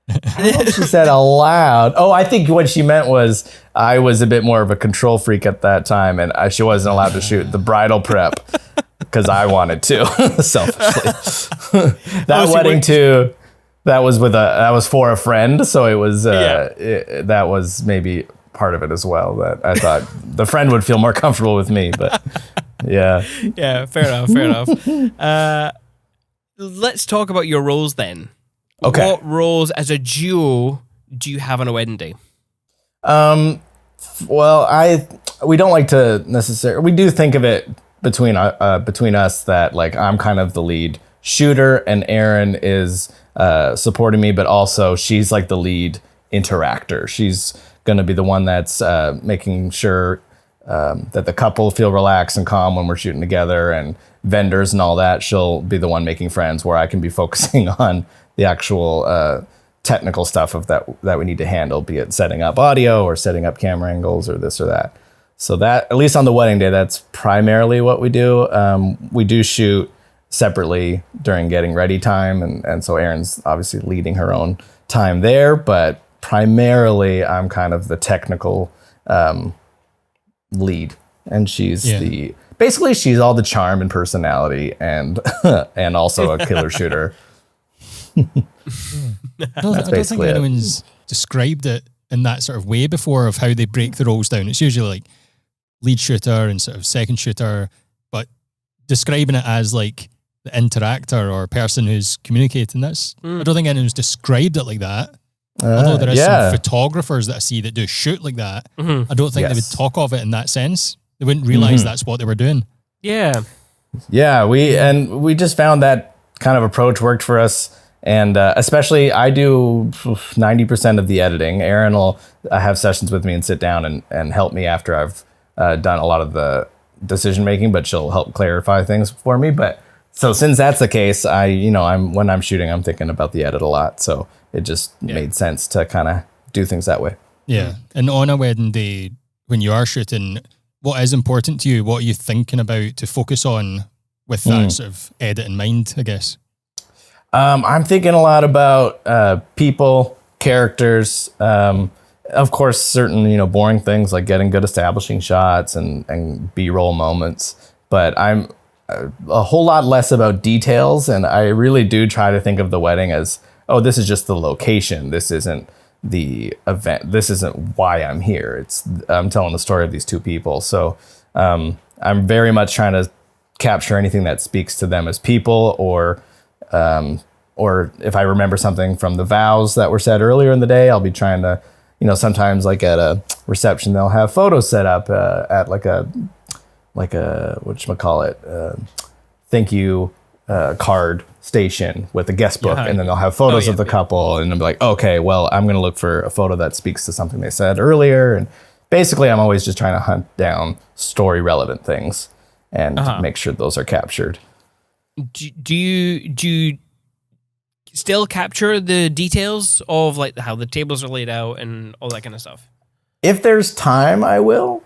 I don't know if she said aloud. Oh, I think what she meant was I was a bit more of a control freak at that time, and she wasn't allowed to shoot the bridal prep because I wanted to, selfishly. That wedding too. That was for a friend, so it was that was maybe part of it as well. That I thought the friend would feel more comfortable with me, but yeah, fair enough. Let's talk about your roles then. Okay, what roles as a duo do you have on a wedding day? Well, we don't like to necessarily. We do think of it between us that like I'm kind of the lead shooter and Erin is supporting me, but also she's like the lead interactor. She's going to be the one that's making sure that the couple feel relaxed and calm when we're shooting together, and vendors and all that. She'll be the one making friends, where I can be focusing on the actual technical stuff of that we need to handle, be it setting up audio or setting up camera angles or this or that. So that, at least on the wedding day, that's primarily what we do. We do shoot separately during getting ready time, and so Erin's obviously leading her own time there, but primarily I'm kind of the technical lead, and she's she's all the charm and personality and and also a killer shooter. I don't think anyone's described it in that sort of way before, of how they break the roles down. It's usually like lead shooter and sort of second shooter, but describing it as like the interactor or person who's communicating, I don't think anyone's described it like that. Although there is some photographers that I see that do shoot like that, I don't think they would talk of it in that sense. They wouldn't realize that's what they were doing. Yeah. Yeah, we just found that kind of approach worked for us. And especially I do 90% of the editing. Erin will have sessions with me and sit down and help me after I've done a lot of the decision making, but she'll help clarify things for me. But so since that's the case, when I'm shooting, I'm thinking about the edit a lot. So it just made sense to kind of do things that way. Yeah. And on a wedding day, when you are shooting, what is important to you? What are you thinking about to focus on with that sort of edit in mind, I guess? I'm thinking a lot about people, characters, of course, certain, boring things like getting good establishing shots and B-roll moments. But I'm a whole lot less about details. And I really do try to think of the wedding as, oh, this is just the location. This isn't the event. This isn't why I'm here. I'm telling the story of these two people. So I'm very much trying to capture anything that speaks to them as people, or if I remember something from the vows that were said earlier in the day, I'll be trying to, sometimes like at a reception, they'll have photos set up at like a whatchamacallit, thank you card station with a guest book, and then they'll have photos of the couple, and I'll be like, okay, well, I'm going to look for a photo that speaks to something they said earlier. And basically, I'm always just trying to hunt down story relevant things and make sure those are captured. Do you still capture the details of like how the tables are laid out and all that kind of stuff? If there's time, I will.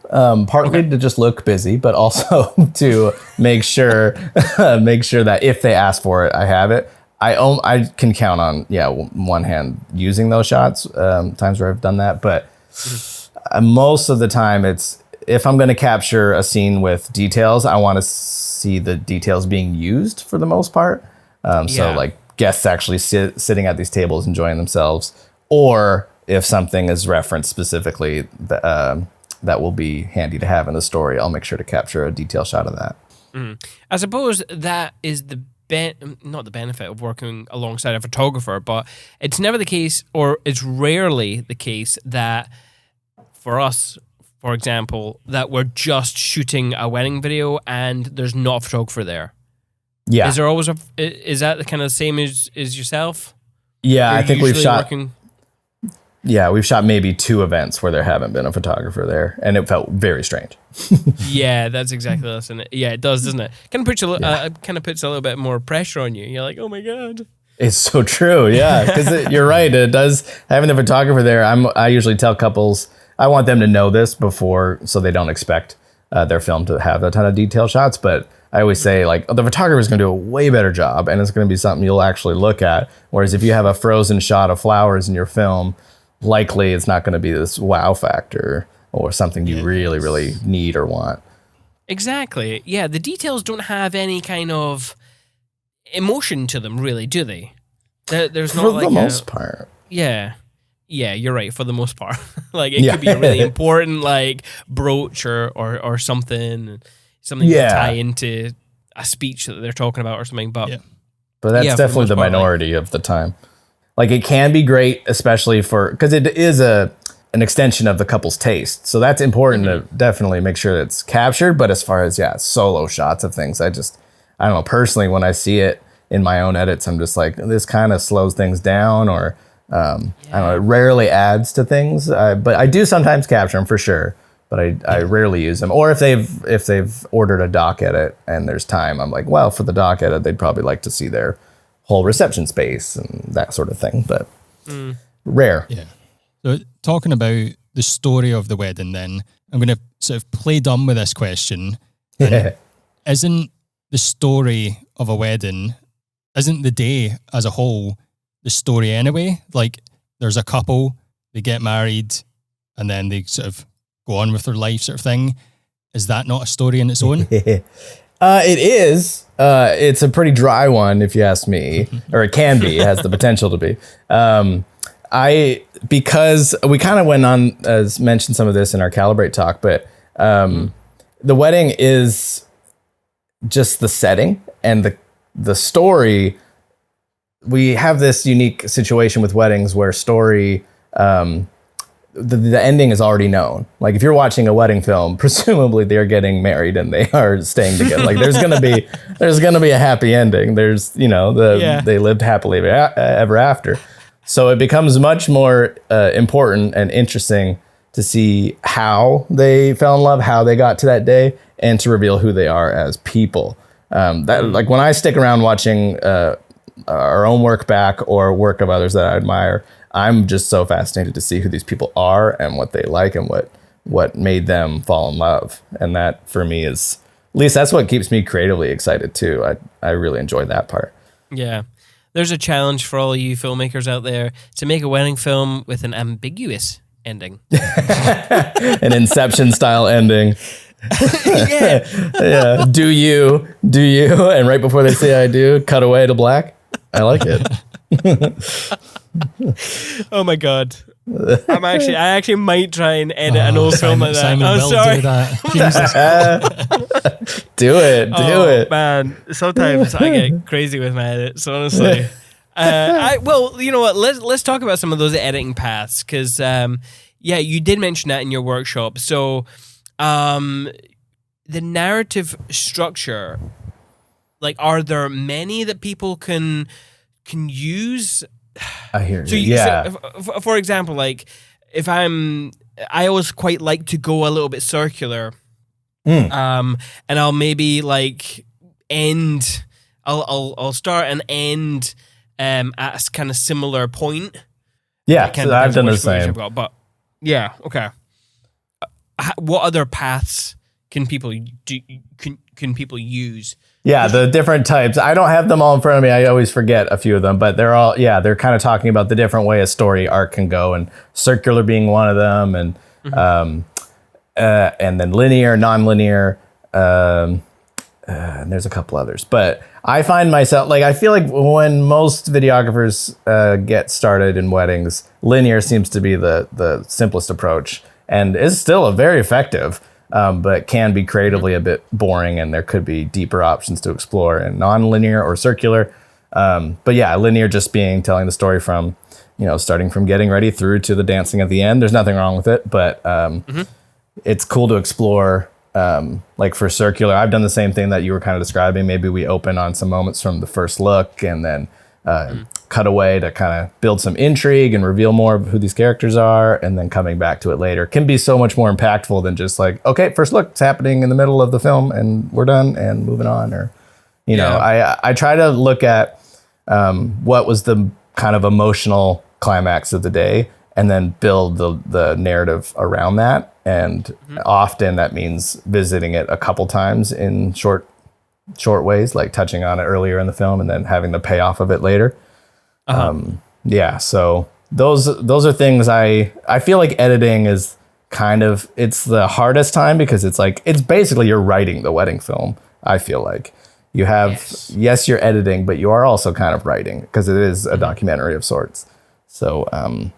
Partly to just look busy, but also to make sure that if they ask for it, I have it. I can count on one hand using those shots. Times where I've done that, but most of the time it's, if I'm going to capture a scene with details, I want to see the details being used for the most part. So like guests actually sitting at these tables enjoying themselves, or if something is referenced specifically that will be handy to have in the story, I'll make sure to capture a detail shot of that. I suppose that is not the benefit of working alongside a photographer, but it's never the case, or it's rarely the case that for us, for example, that we're just shooting a wedding video and there's not a photographer there. Yeah. Is there always is that the kind of the same as yourself? Yeah, I think we've shot. Working... Yeah, we've shot maybe 2 events where there haven't been a photographer there, and it felt very strange. Yeah, that's exactly this, and it does, doesn't it? Kind of puts a little bit more pressure on you. You're like, oh my god. It's so true, yeah. Because you're right, it does. Having the photographer there, I usually tell couples I want them to know this before, so they don't expect their film to have a ton of detail shots. But I always say, like, the photographer is going to do a way better job, and it's going to be something you'll actually look at. Whereas if you have a frozen shot of flowers in your film, likely it's not going to be this wow factor or something you really, really need or want. Exactly. Yeah, the details don't have any kind of emotion to them, really, do they? There's not, for like, the most part. Yeah. Yeah, you're right, for the most part. Like, it could be a really important, like, brooch or something to tie into a speech that they're talking about or something. But that's definitely the minority of the time. Like, it can be great, especially because it is an extension of the couple's taste. So that's important to definitely make sure it's captured. But as far as, solo shots of things, I don't know, personally, when I see it in my own edits, I'm just like, this kind of slows things down, or I don't know, it rarely adds to things. But I do sometimes capture them for sure, but I rarely use them. Or if they've ordered a doc edit and there's time, I'm like, well, for the doc edit, they'd probably like to see their whole reception space and that sort of thing, but rare. Yeah. So talking about the story of the wedding, then I'm going to sort of play dumb with this question. Isn't the story of a wedding, isn't the day as a whole the story anyway? Like, there's a couple, they get married, and then they sort of go on with their life, sort of thing. Is that not a story in its own? It is. It's a pretty dry one, if you ask me, or it can be. It has the potential to be. Because we kind of went on, as mentioned some of this in our Calibrate talk, but the wedding is just the setting, and the story. We have this unique situation with weddings where story the ending is already known. Like if you're watching a wedding film, presumably they're getting married and they are staying together. Like there's gonna be a happy ending. There's they lived happily ever after. So it becomes much more important and interesting to see how they fell in love, how they got to that day, and to reveal who they are as people. Like when I stick around watching our own work back or work of others that I admire, I'm just so fascinated to see who these people are and what they like and what made them fall in love. And that for me is, at least that's what keeps me creatively excited too. I really enjoy that part. Yeah. There's a challenge for all you filmmakers out there to make a wedding film with an ambiguous ending. An Inception style ending. Yeah. Do you? And right before they say I do, cut away to black. I like it. Oh my god! I actually might try and edit an old film like that. Simon I'm will sorry. do that. Do it. Man, sometimes I get crazy with my edits. Honestly, well, you know what? Let's talk about some of those editing paths because, you did mention that in your workshop. So, the narrative structure, like, are there many that people can use? I hear you. Yeah. So, for example, like if I always quite like to go a little bit circular, and I'll maybe like end. I'll start and end at a kind of similar point. Yeah, so I've done the same. But yeah, okay. What other paths can people do? Can people use? Yeah, the different types. I don't have them all in front of me. I always forget a few of them, but they're kind of talking about the different way a story arc can go, and circular being one of them, and and then linear, non-linear, and there's a couple others. But I find myself, like, I feel like when most videographers get started in weddings, linear seems to be the simplest approach, and is still a very effective. But can be creatively a bit boring, and there could be deeper options to explore in non-linear or circular. But yeah, linear just being telling the story from, starting from getting ready through to the dancing at the end. There's nothing wrong with it, but it's cool to explore. Like for circular, I've done the same thing that you were kind of describing. Maybe we open on some moments from the first look and then cut away to kind of build some intrigue and reveal more of who these characters are, and then coming back to it later can be so much more impactful than just like, okay, first look, it's happening in the middle of the film and we're done and moving on. Or, I try to look at what was the kind of emotional climax of the day and then build the narrative around that. And often that means visiting it a couple times in short ways, like touching on it earlier in the film and then having the payoff of it later. So those are things I feel like editing is kind of, it's the hardest time because it's like, it's basically you're writing the wedding film. I feel like you have, yes, you're editing, but you are also kind of writing because it is a documentary of sorts. So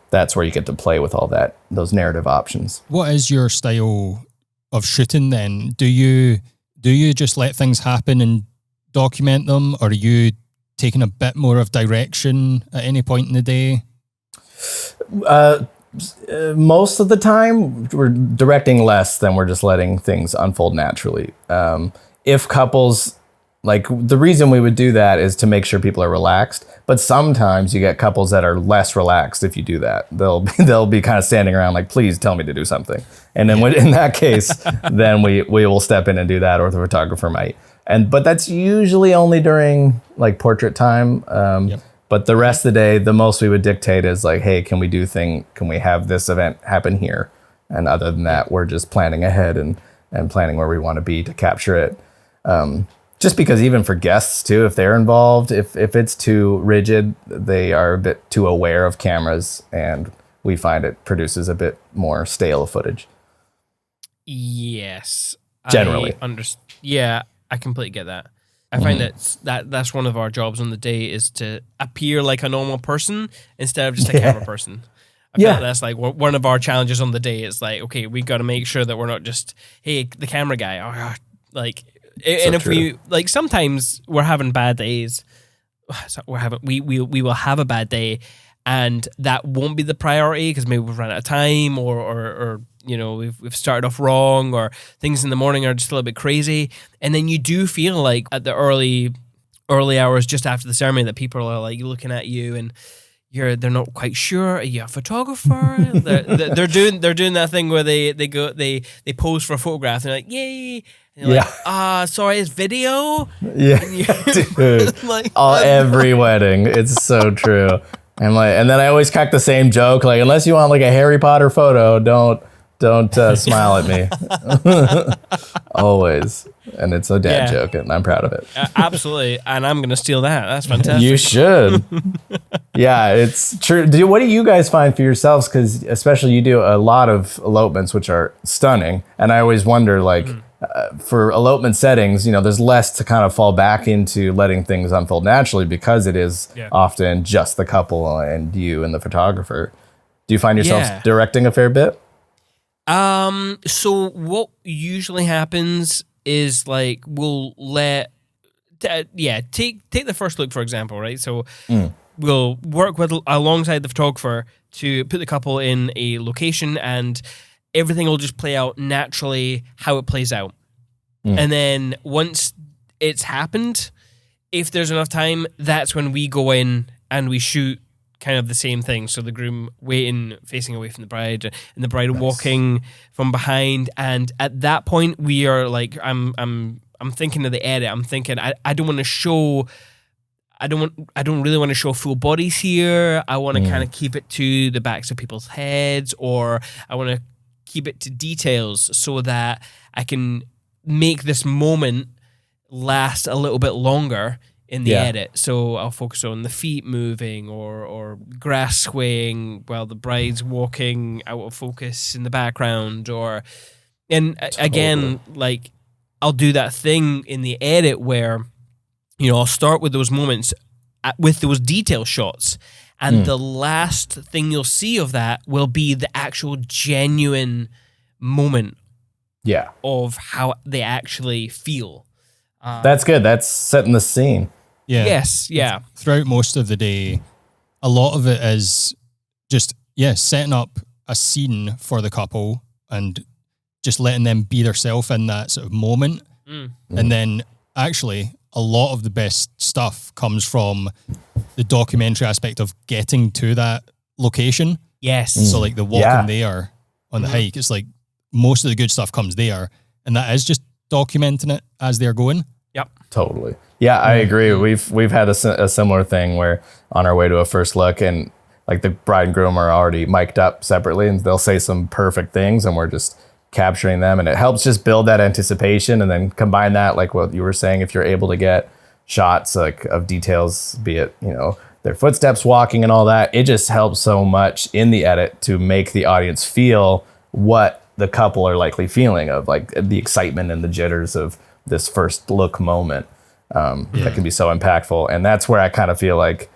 that's where you get to play with all those narrative options. What is your style of shooting then? Do you just let things happen and document them, or are you taking a bit more of direction at any point in the day? Most of the time, we're directing less than we're just letting things unfold naturally. If couples, like, the reason we would do that is to make sure people are relaxed. But sometimes you get couples that are less relaxed if you do that. They'll be kind of standing around like, please tell me to do something. And then in that case, then we will step in and do that, or the photographer might. But that's usually only during like portrait time. But the rest of the day, the most we would dictate is like, hey, can we have this event happen here? And other than that, we're just planning ahead and planning where we want to be to capture it. Just because even for guests too, if they're involved, if it's too rigid, they are a bit too aware of cameras, and we find it produces a bit more stale footage. Yes. Generally. I completely get that. I find that's one of our jobs on the day is to appear like a normal person instead of just a camera person. I feel like that's like one of our challenges on the day. Is like, okay, we got to make sure that we're not just, hey, the camera guy. Oh, like, and if we, like, sometimes we're having bad days. So we will have a bad day, and that won't be the priority because maybe we've run out of time, or you know, we've started off wrong, or things in the morning are just a little bit crazy, and then you do feel like at the early hours just after the ceremony that people are like looking at you and they're not quite sure. Are you a photographer? they're doing that thing where they pose for a photograph and they're like, yay. And you're like, sorry, it's video. Yeah, dude. Like, every wedding, it's so true. And then I always crack the same joke, like, unless you want like a Harry Potter photo, don't smile at me. Always. And it's a dad joke, and I'm proud of it. Absolutely. And I'm going to steal that. That's fantastic. You should. Yeah, it's true. What do you guys find for yourselves? Because especially you do a lot of elopements, which are stunning. And I always wonder, like, for elopement settings, you know, there's less to kind of fall back into letting things unfold naturally because it is often just the couple and you and the photographer. Do you find yourself directing a fair bit? So what usually happens is like we'll take the first look, for example, right? So we'll work alongside the photographer to put the couple in a location, and everything will just play out naturally how it plays out. And then once it's happened, if there's enough time, that's when we go in and we shoot kind of the same thing. So the groom waiting, facing away from the bride, and the bride walking from behind. And at that point, we are like, I'm thinking of the edit. I'm thinking I don't want to show. I don't really want to show full bodies here. I want to kind of keep it to the backs of people's heads, or I want to keep it to details so that I can make this moment last a little bit longer in the edit. So I'll focus on the feet moving or grass swaying while the bride's walking out of focus in the background, again, like I'll do that thing in the edit where, you know, I'll start with those moments with those detail shots, and the last thing you'll see of that will be the actual genuine moment of how they actually feel. That's good. That's setting the scene. Yeah. Yes. Yeah. Throughout most of the day, a lot of it is just, setting up a scene for the couple and just letting them be themselves in that sort of moment. And then actually a lot of the best stuff comes from the documentary aspect of getting to that location. Yes. So like the walking there on the hike, it's like most of the good stuff comes there, and that is just documenting it as they're going. Yep. Totally. Yeah, I agree. We've had a similar thing where on our way to a first look, and like the bride and groom are already mic'd up separately, and they'll say some perfect things, and we're just capturing them, and it helps just build that anticipation, and then combine that, like what you were saying, if you're able to get shots like of details, be it, you know, their footsteps walking and all that, it just helps so much in the edit to make the audience feel what the couple are likely feeling, of like the excitement and the jitters of this first look moment. That can be so impactful. And that's where I kind of feel like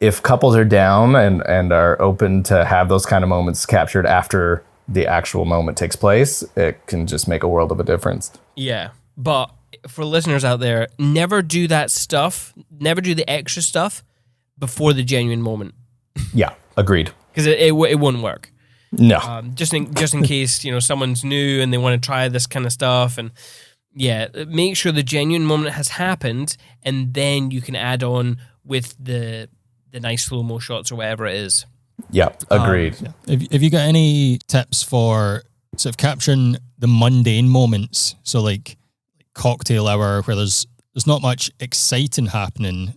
if couples are down and are open to have those kind of moments captured after the actual moment takes place, it can just make a world of a difference. Yeah. But for listeners out there, never do that stuff, never do the extra stuff before the genuine moment. Yeah, agreed. Because it won't work. No. Just in case, you know, someone's new and they want to try this kind of stuff, and make sure the genuine moment has happened, and then you can add on with the nice slow-mo shots or whatever it is. Yeah, agreed. Have you got any tips for sort of capturing the mundane moments? So like cocktail hour where there's not much exciting happening,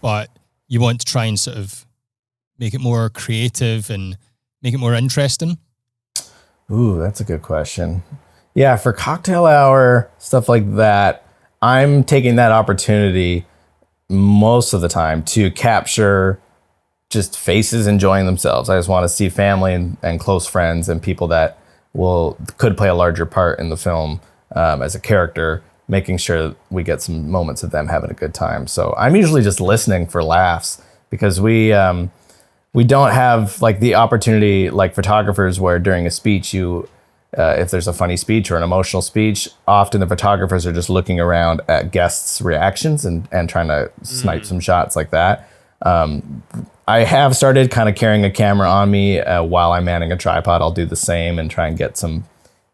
but you want to try and sort of make it more creative and make it more interesting? Ooh, that's a good question. Yeah, for cocktail hour, stuff like that, I'm taking that opportunity most of the time to capture just faces enjoying themselves. I just want to see family and close friends and people that could play a larger part in the film as a character, making sure we get some moments of them having a good time. So I'm usually just listening for laughs, because we don't have like the opportunity like photographers where during a speech if there's a funny speech or an emotional speech, often the photographers are just looking around at guests' reactions and trying to snipe some shots like that. I have started kind of carrying a camera on me while I'm manning a tripod. I'll do the same and try and get some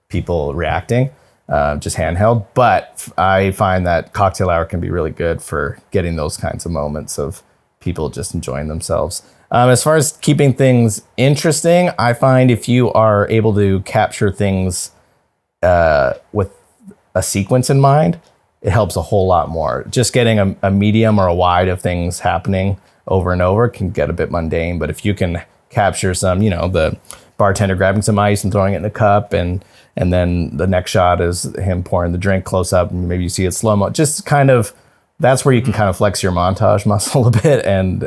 people reacting, just handheld. But I find that cocktail hour can be really good for getting those kinds of moments of people just enjoying themselves. As far as keeping things interesting, I find if you are able to capture things with a sequence in mind, it helps a whole lot more. Just getting a medium or a wide of things happening over and over can get a bit mundane. But if you can capture some, the bartender grabbing some ice and throwing it in a cup, and then the next shot is him pouring the drink close up, and maybe you see it slow-mo, just kind of, that's where you can kind of flex your montage muscle a bit and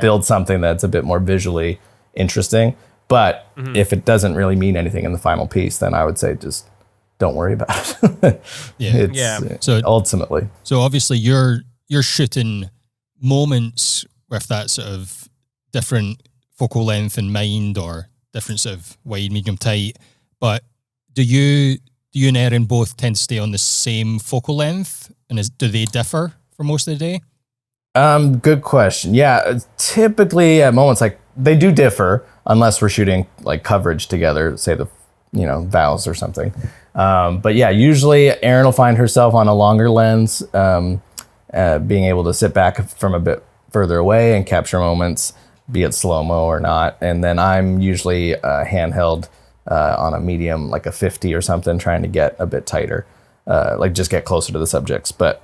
build something that's a bit more visually interesting. But if it doesn't really mean anything in the final piece, then I would say just don't worry about it. So ultimately. So obviously you're shooting moments with that sort of different focal length in mind, or different sort of wide, medium, tight. But do you and Erin both tend to stay on the same focal length? And do they differ for most of the day? Good question. Yeah, typically at moments like they do differ unless we're shooting like coverage together, say the vows or something. But yeah, usually Erin will find herself on a longer lens, being able to sit back from a bit further away and capture moments, be it slow-mo or not. And then I'm usually handheld on a medium, like a 50 or something, trying to get a bit tighter, like just get closer to the subjects. But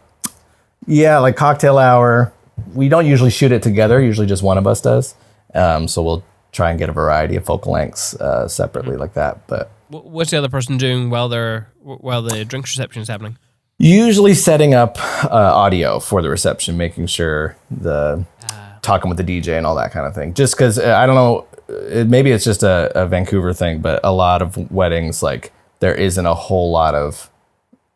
yeah, like cocktail hour, we don't usually shoot it together. Usually just one of us does. So we'll try and get a variety of focal lengths separately like that. But what's the other person doing while the drinks reception is happening? Usually setting up audio for the reception, making sure talking with the DJ and all that kind of thing. Just because I don't know, maybe it's just a Vancouver thing, but a lot of weddings, like there isn't a whole lot of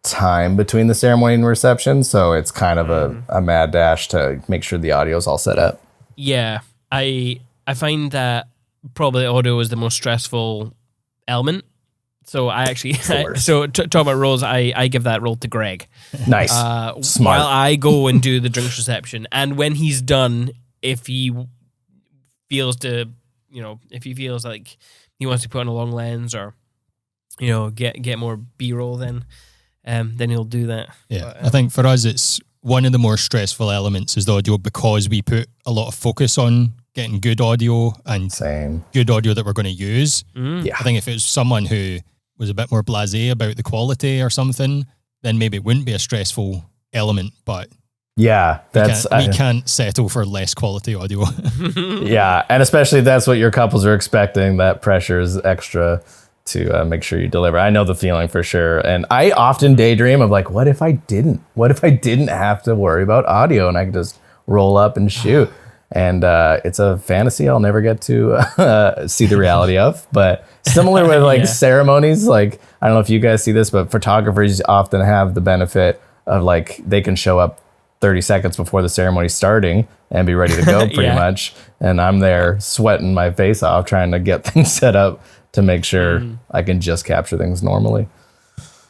time between the ceremony and reception, so it's kind of a mad dash to make sure the audio is all set up. Yeah, I find that probably audio is the most stressful element. So I actually, talking about roles, I give that role to Greg. Nice. Smart. While I go and do the drinks reception. And when he's done, if he feels like he wants to put on a long lens or, get more B-roll, then he'll do that. Yeah, but, I think for us, it's one of the more stressful elements is the audio, because we put a lot of focus on getting good audio and good audio that we're going to use. Yeah. I think if it was someone who was a bit more blasé about the quality or something, then maybe it wouldn't be a stressful element. But yeah, we can't settle for less quality audio. Yeah, and especially if that's what your couples are expecting, that pressure is extra to make sure you deliver. I know the feeling for sure. And I often daydream of like, what if I didn't have to worry about audio and I could just roll up and shoot? And it's a fantasy I'll never get to see the reality of. But similar with like ceremonies, like I don't know if you guys see this, but photographers often have the benefit of like they can show up 30 seconds before the ceremony starting and be ready to go pretty much. And I'm there sweating my face off trying to get things set up to make sure I can just capture things normally.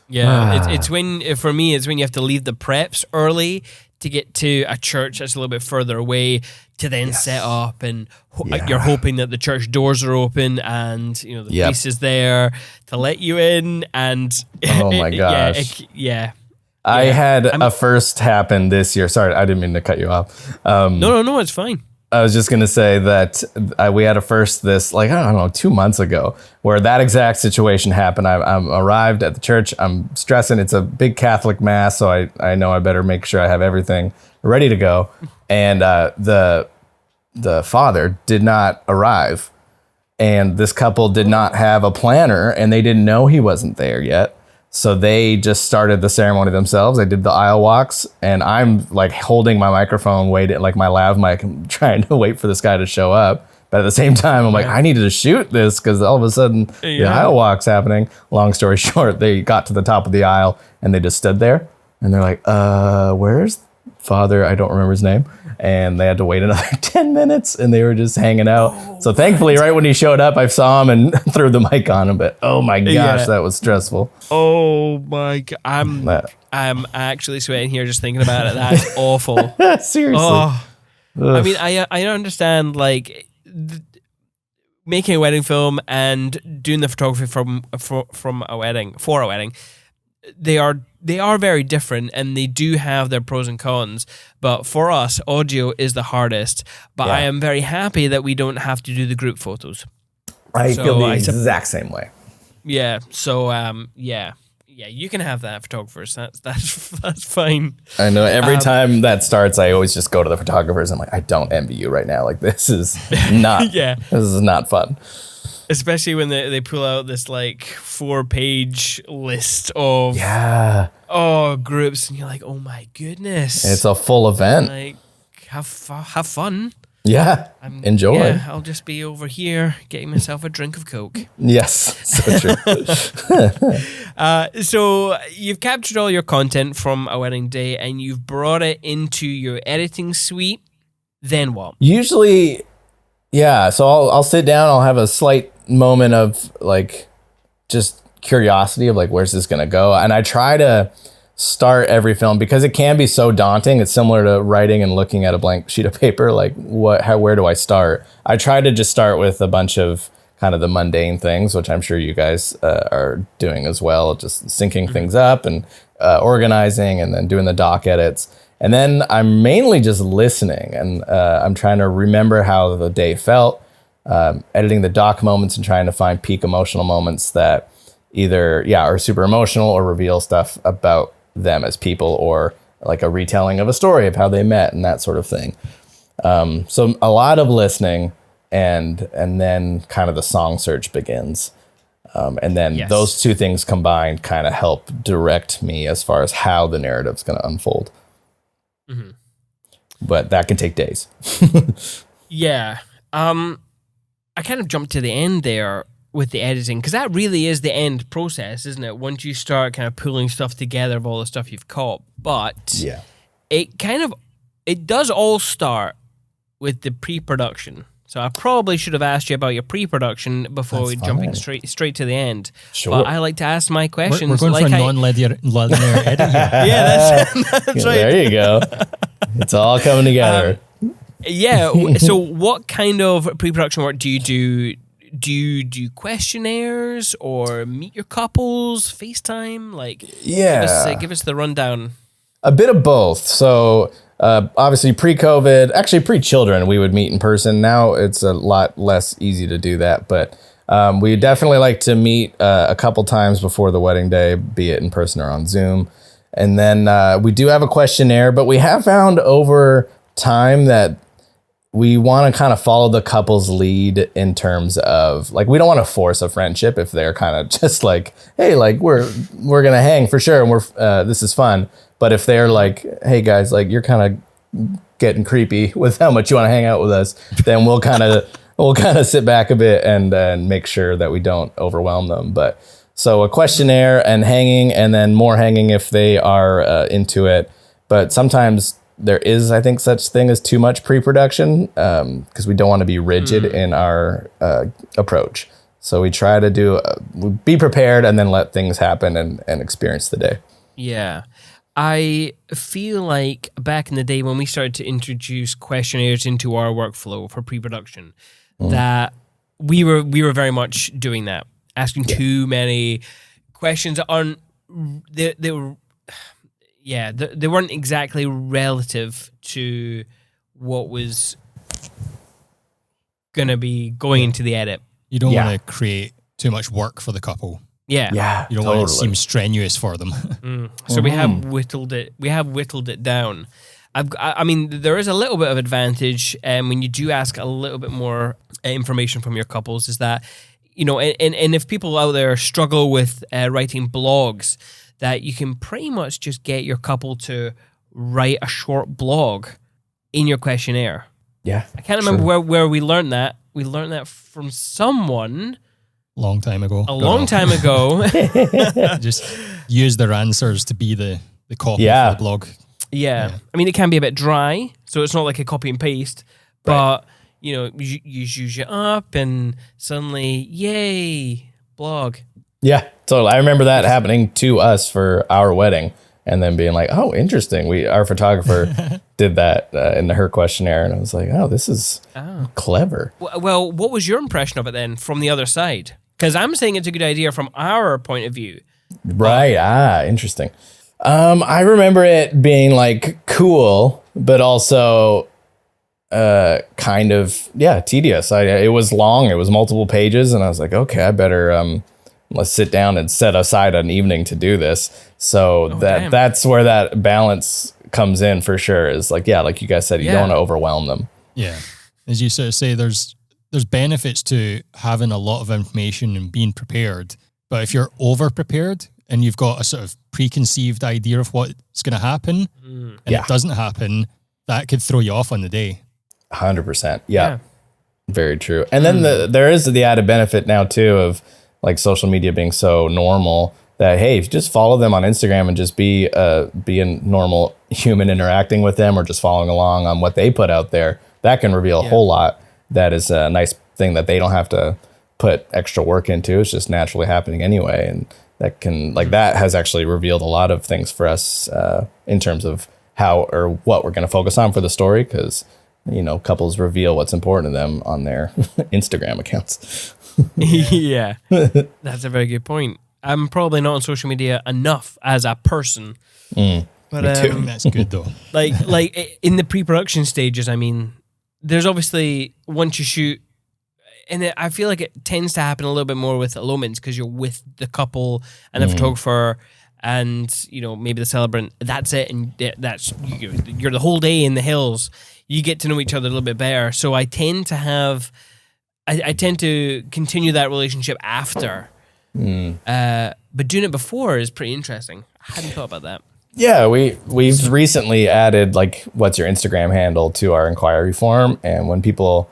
Yeah, it's when you have to leave the preps early to get to a church that's a little bit further away to then set up, and you're hoping that the church doors are open and the priest is there to let you in. And oh my gosh, I had a first happen this year. Sorry, I didn't mean to cut you off. No, it's fine. I was just going to say that we had a first this, like, I don't know, 2 months ago, where that exact situation happened. I'm arrived at the church. I'm stressing. It's a big Catholic mass, so I know I better make sure I have everything ready to go. And the father did not arrive. And this couple did not have a planner, and they didn't know he wasn't there yet. So they just started the ceremony themselves. They did the aisle walks, and I'm like holding my microphone, waiting, like my lav mic, I'm trying to wait for this guy to show up. But at the same time, I'm like, I needed to shoot this because all of a sudden the aisle walk's happening. Long story short, they got to the top of the aisle and they just stood there. And they're like, where's Father? I don't remember his name. And they had to wait another 10 minutes and they were just hanging out. So thankfully, right when he showed up, I saw him and threw the mic on him. But oh my gosh, that was stressful. Oh my God. I'm actually sweating here just thinking about it. That's awful. Seriously. Oh, I mean, I understand like making a wedding film and doing the photography from a wedding for a wedding. They are very different, and they do have their pros and cons. But for us, audio is the hardest. But I am very happy that we don't have to do the group photos. I feel the exact same way. Yeah. So yeah, you can have that, photographers. That's fine. I know every time that starts, I always just go to the photographers. I'm like, I don't envy you right now. Like, this is not. This is not fun. Especially when they pull out this like 4-page list of groups, and you're like, oh my goodness, it's a full event. Like, have fun. Yeah, enjoy. Yeah, I'll just be over here getting myself a drink of Coke. Yes, so true. So you've captured all your content from a wedding day, and you've brought it into your editing suite. Then what? Usually, yeah. So I'll sit down. I'll have a slight moment of like just curiosity of like, where's this gonna go? And I try to start every film because it can be so daunting. It's similar to writing and looking at a blank sheet of paper. Like, where do I start? I try to just start with a bunch of kind of the mundane things, which I'm sure you guys are doing as well, just syncing things up and organizing, and then doing the doc edits. And then I'm mainly just listening, and I'm trying to remember how the day felt, editing the doc moments and trying to find peak emotional moments that either are super emotional or reveal stuff about them as people, or like a retelling of a story of how they met and that sort of thing. So a lot of listening, and then kind of the song search begins. And then those two things combined kind of help direct me as far as how the narrative's going to unfold. Mm-hmm. But that can take days. Yeah. I kind of jumped to the end there with the editing, because that really is the end process, isn't it? Once you start kind of pulling stuff together of all the stuff you've caught. But it does all start with the pre-production. So I probably should have asked you about your pre-production before we jumping straight to the end. Sure. But I like to ask my questions. We're going for a non-linear edit here. Yeah, that's right. There you go. It's all coming together. So what kind of pre-production work do you do? Do you do questionnaires or meet your couples, FaceTime? Like, give us the rundown. A bit of both. So obviously pre-COVID, actually pre-children, we would meet in person. Now it's a lot less easy to do that, but we definitely like to meet a couple times before the wedding day, be it in person or on Zoom. And then we do have a questionnaire, but we have found over time that we want to kind of follow the couple's lead in terms of, like, we don't want to force a friendship if they're kind of just like, hey, like we're gonna hang for sure, and we're this is fun. But if they're like, hey guys, like you're kind of getting creepy with how much you want to hang out with us, then we'll kind of sit back a bit and make sure that we don't overwhelm them. But so a questionnaire and hanging, and then more hanging if they are into it. But sometimes there is, I think, such thing as too much pre-production, because we don't want to be rigid in our approach. So we try to be prepared and then let things happen and experience the day. Yeah. I feel like back in the day when we started to introduce questionnaires into our workflow for pre-production, that we were very much doing that, asking too many questions on they weren't exactly relative to what was going to be going into the edit. You don't want to create too much work for the couple. Yeah. You don't want it to seem strenuous for them. So we have whittled it down. I mean, there is a little bit of advantage when you do ask a little bit more information from your couples, is that, you know, and if people out there struggle with writing blogs, that you can pretty much just get your couple to write a short blog in your questionnaire. Yeah. I can't remember where we learned that. We learned that from someone a long time ago. Just use their answers to be the copy for the blog. Yeah. I mean, it can be a bit dry, so it's not like a copy and paste, but you know, you use it up and suddenly, yay, blog. Yeah, totally. I remember that happening to us for our wedding. and then being like, oh, interesting. Our photographer did that in her questionnaire, and I was like, oh, this is clever. Well, what was your impression of it then from the other side? Because I'm saying it's a good idea from our point of view. Right. Interesting. I remember it being like cool, but also kind of, tedious. It was long. It was multiple pages, and I was like, okay, I better let's sit down and set aside an evening to do this. So that's where that balance comes in for sure. Is like, like you guys said, you don't want to overwhelm them. Yeah. As you sort of say, there's benefits to having a lot of information and being prepared. But if you're over prepared and you've got a sort of preconceived idea of what's going to happen and it doesn't happen, that could throw you off on the day. 100%. Yeah. Very true. And then there is the added benefit now too of like social media being so normal that, hey, if you just follow them on Instagram and just be a normal human interacting with them or just following along on what they put out there, that can reveal a whole lot. That is a nice thing that they don't have to put extra work into. It's just naturally happening anyway. And that can, like, that has actually revealed a lot of things for us in terms of how or what we're going to focus on for the story. Because, couples reveal what's important to them on their Instagram accounts. Yeah, that's a very good point. I'm probably not on social media enough as a person. But Me too. That's good though. Like in the pre-production stages, I mean, there's obviously once you shoot, and I feel like it tends to happen a little bit more with elopements because you're with the couple and the photographer and maybe the celebrant. That's it, and that's you're the whole day in the hills. You get to know each other a little bit better. So I tend to I tend to continue that relationship after. But doing it before is pretty interesting. I hadn't thought about that. Yeah, we've recently added like what's your Instagram handle to our inquiry form, and when people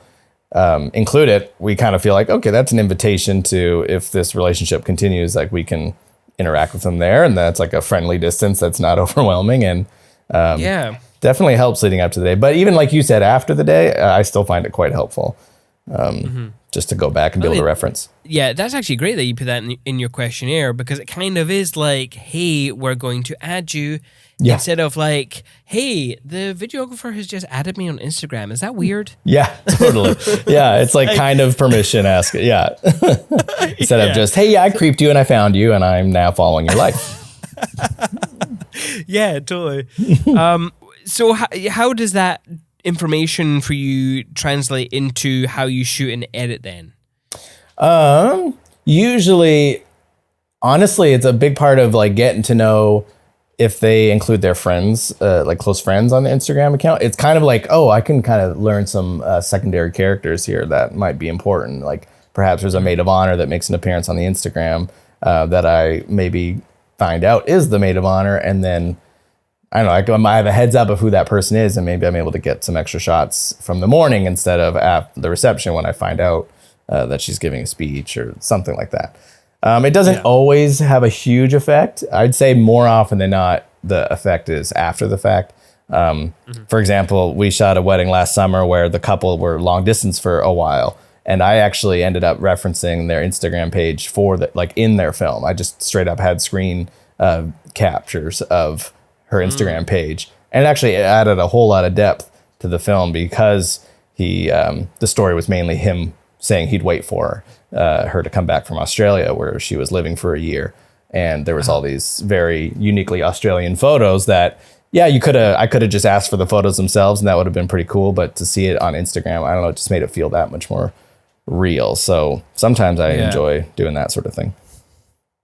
include it, we kind of feel like, okay, that's an invitation to, if this relationship continues, like we can interact with them there, and that's like a friendly distance that's not overwhelming, and definitely helps leading up to the day. But even like you said, after the day, I still find it quite helpful. Just to go back and be able to reference. Yeah, that's actually great that you put that in your questionnaire, because it kind of is like, hey, we're going to add you, instead of like, hey, the videographer has just added me on Instagram. Is that weird? Yeah, totally. Yeah, it's like kind of permission ask. Yeah. Instead of just, hey, I creeped you and I found you and I'm now following your life. Yeah, totally. So how does that information for you translate into how you shoot and edit then? Usually, honestly, it's a big part of like getting to know if they include their friends, like close friends on the Instagram account. It's kind of like, oh, I can kind of learn some secondary characters here that might be important. Like perhaps there's a maid of honor that makes an appearance on the Instagram that I maybe find out is the maid of honor, and then I don't know, I have a heads up of who that person is, and maybe I'm able to get some extra shots from the morning instead of at the reception when I find out that she's giving a speech or something like that. It doesn't always have a huge effect. I'd say more often than not, the effect is after the fact. For example, we shot a wedding last summer where the couple were long distance for a while, and I actually ended up referencing their Instagram page for like in their film. I just straight up had screen captures of her Instagram page, and it actually added a whole lot of depth to the film because the story was mainly him saying he'd wait for her to come back from Australia, where she was living for a year, and there was all these very uniquely Australian photos that I could have just asked for the photos themselves, and that would have been pretty cool, but to see it on Instagram, I don't know, it just made it feel that much more real. So sometimes I enjoy doing that sort of thing.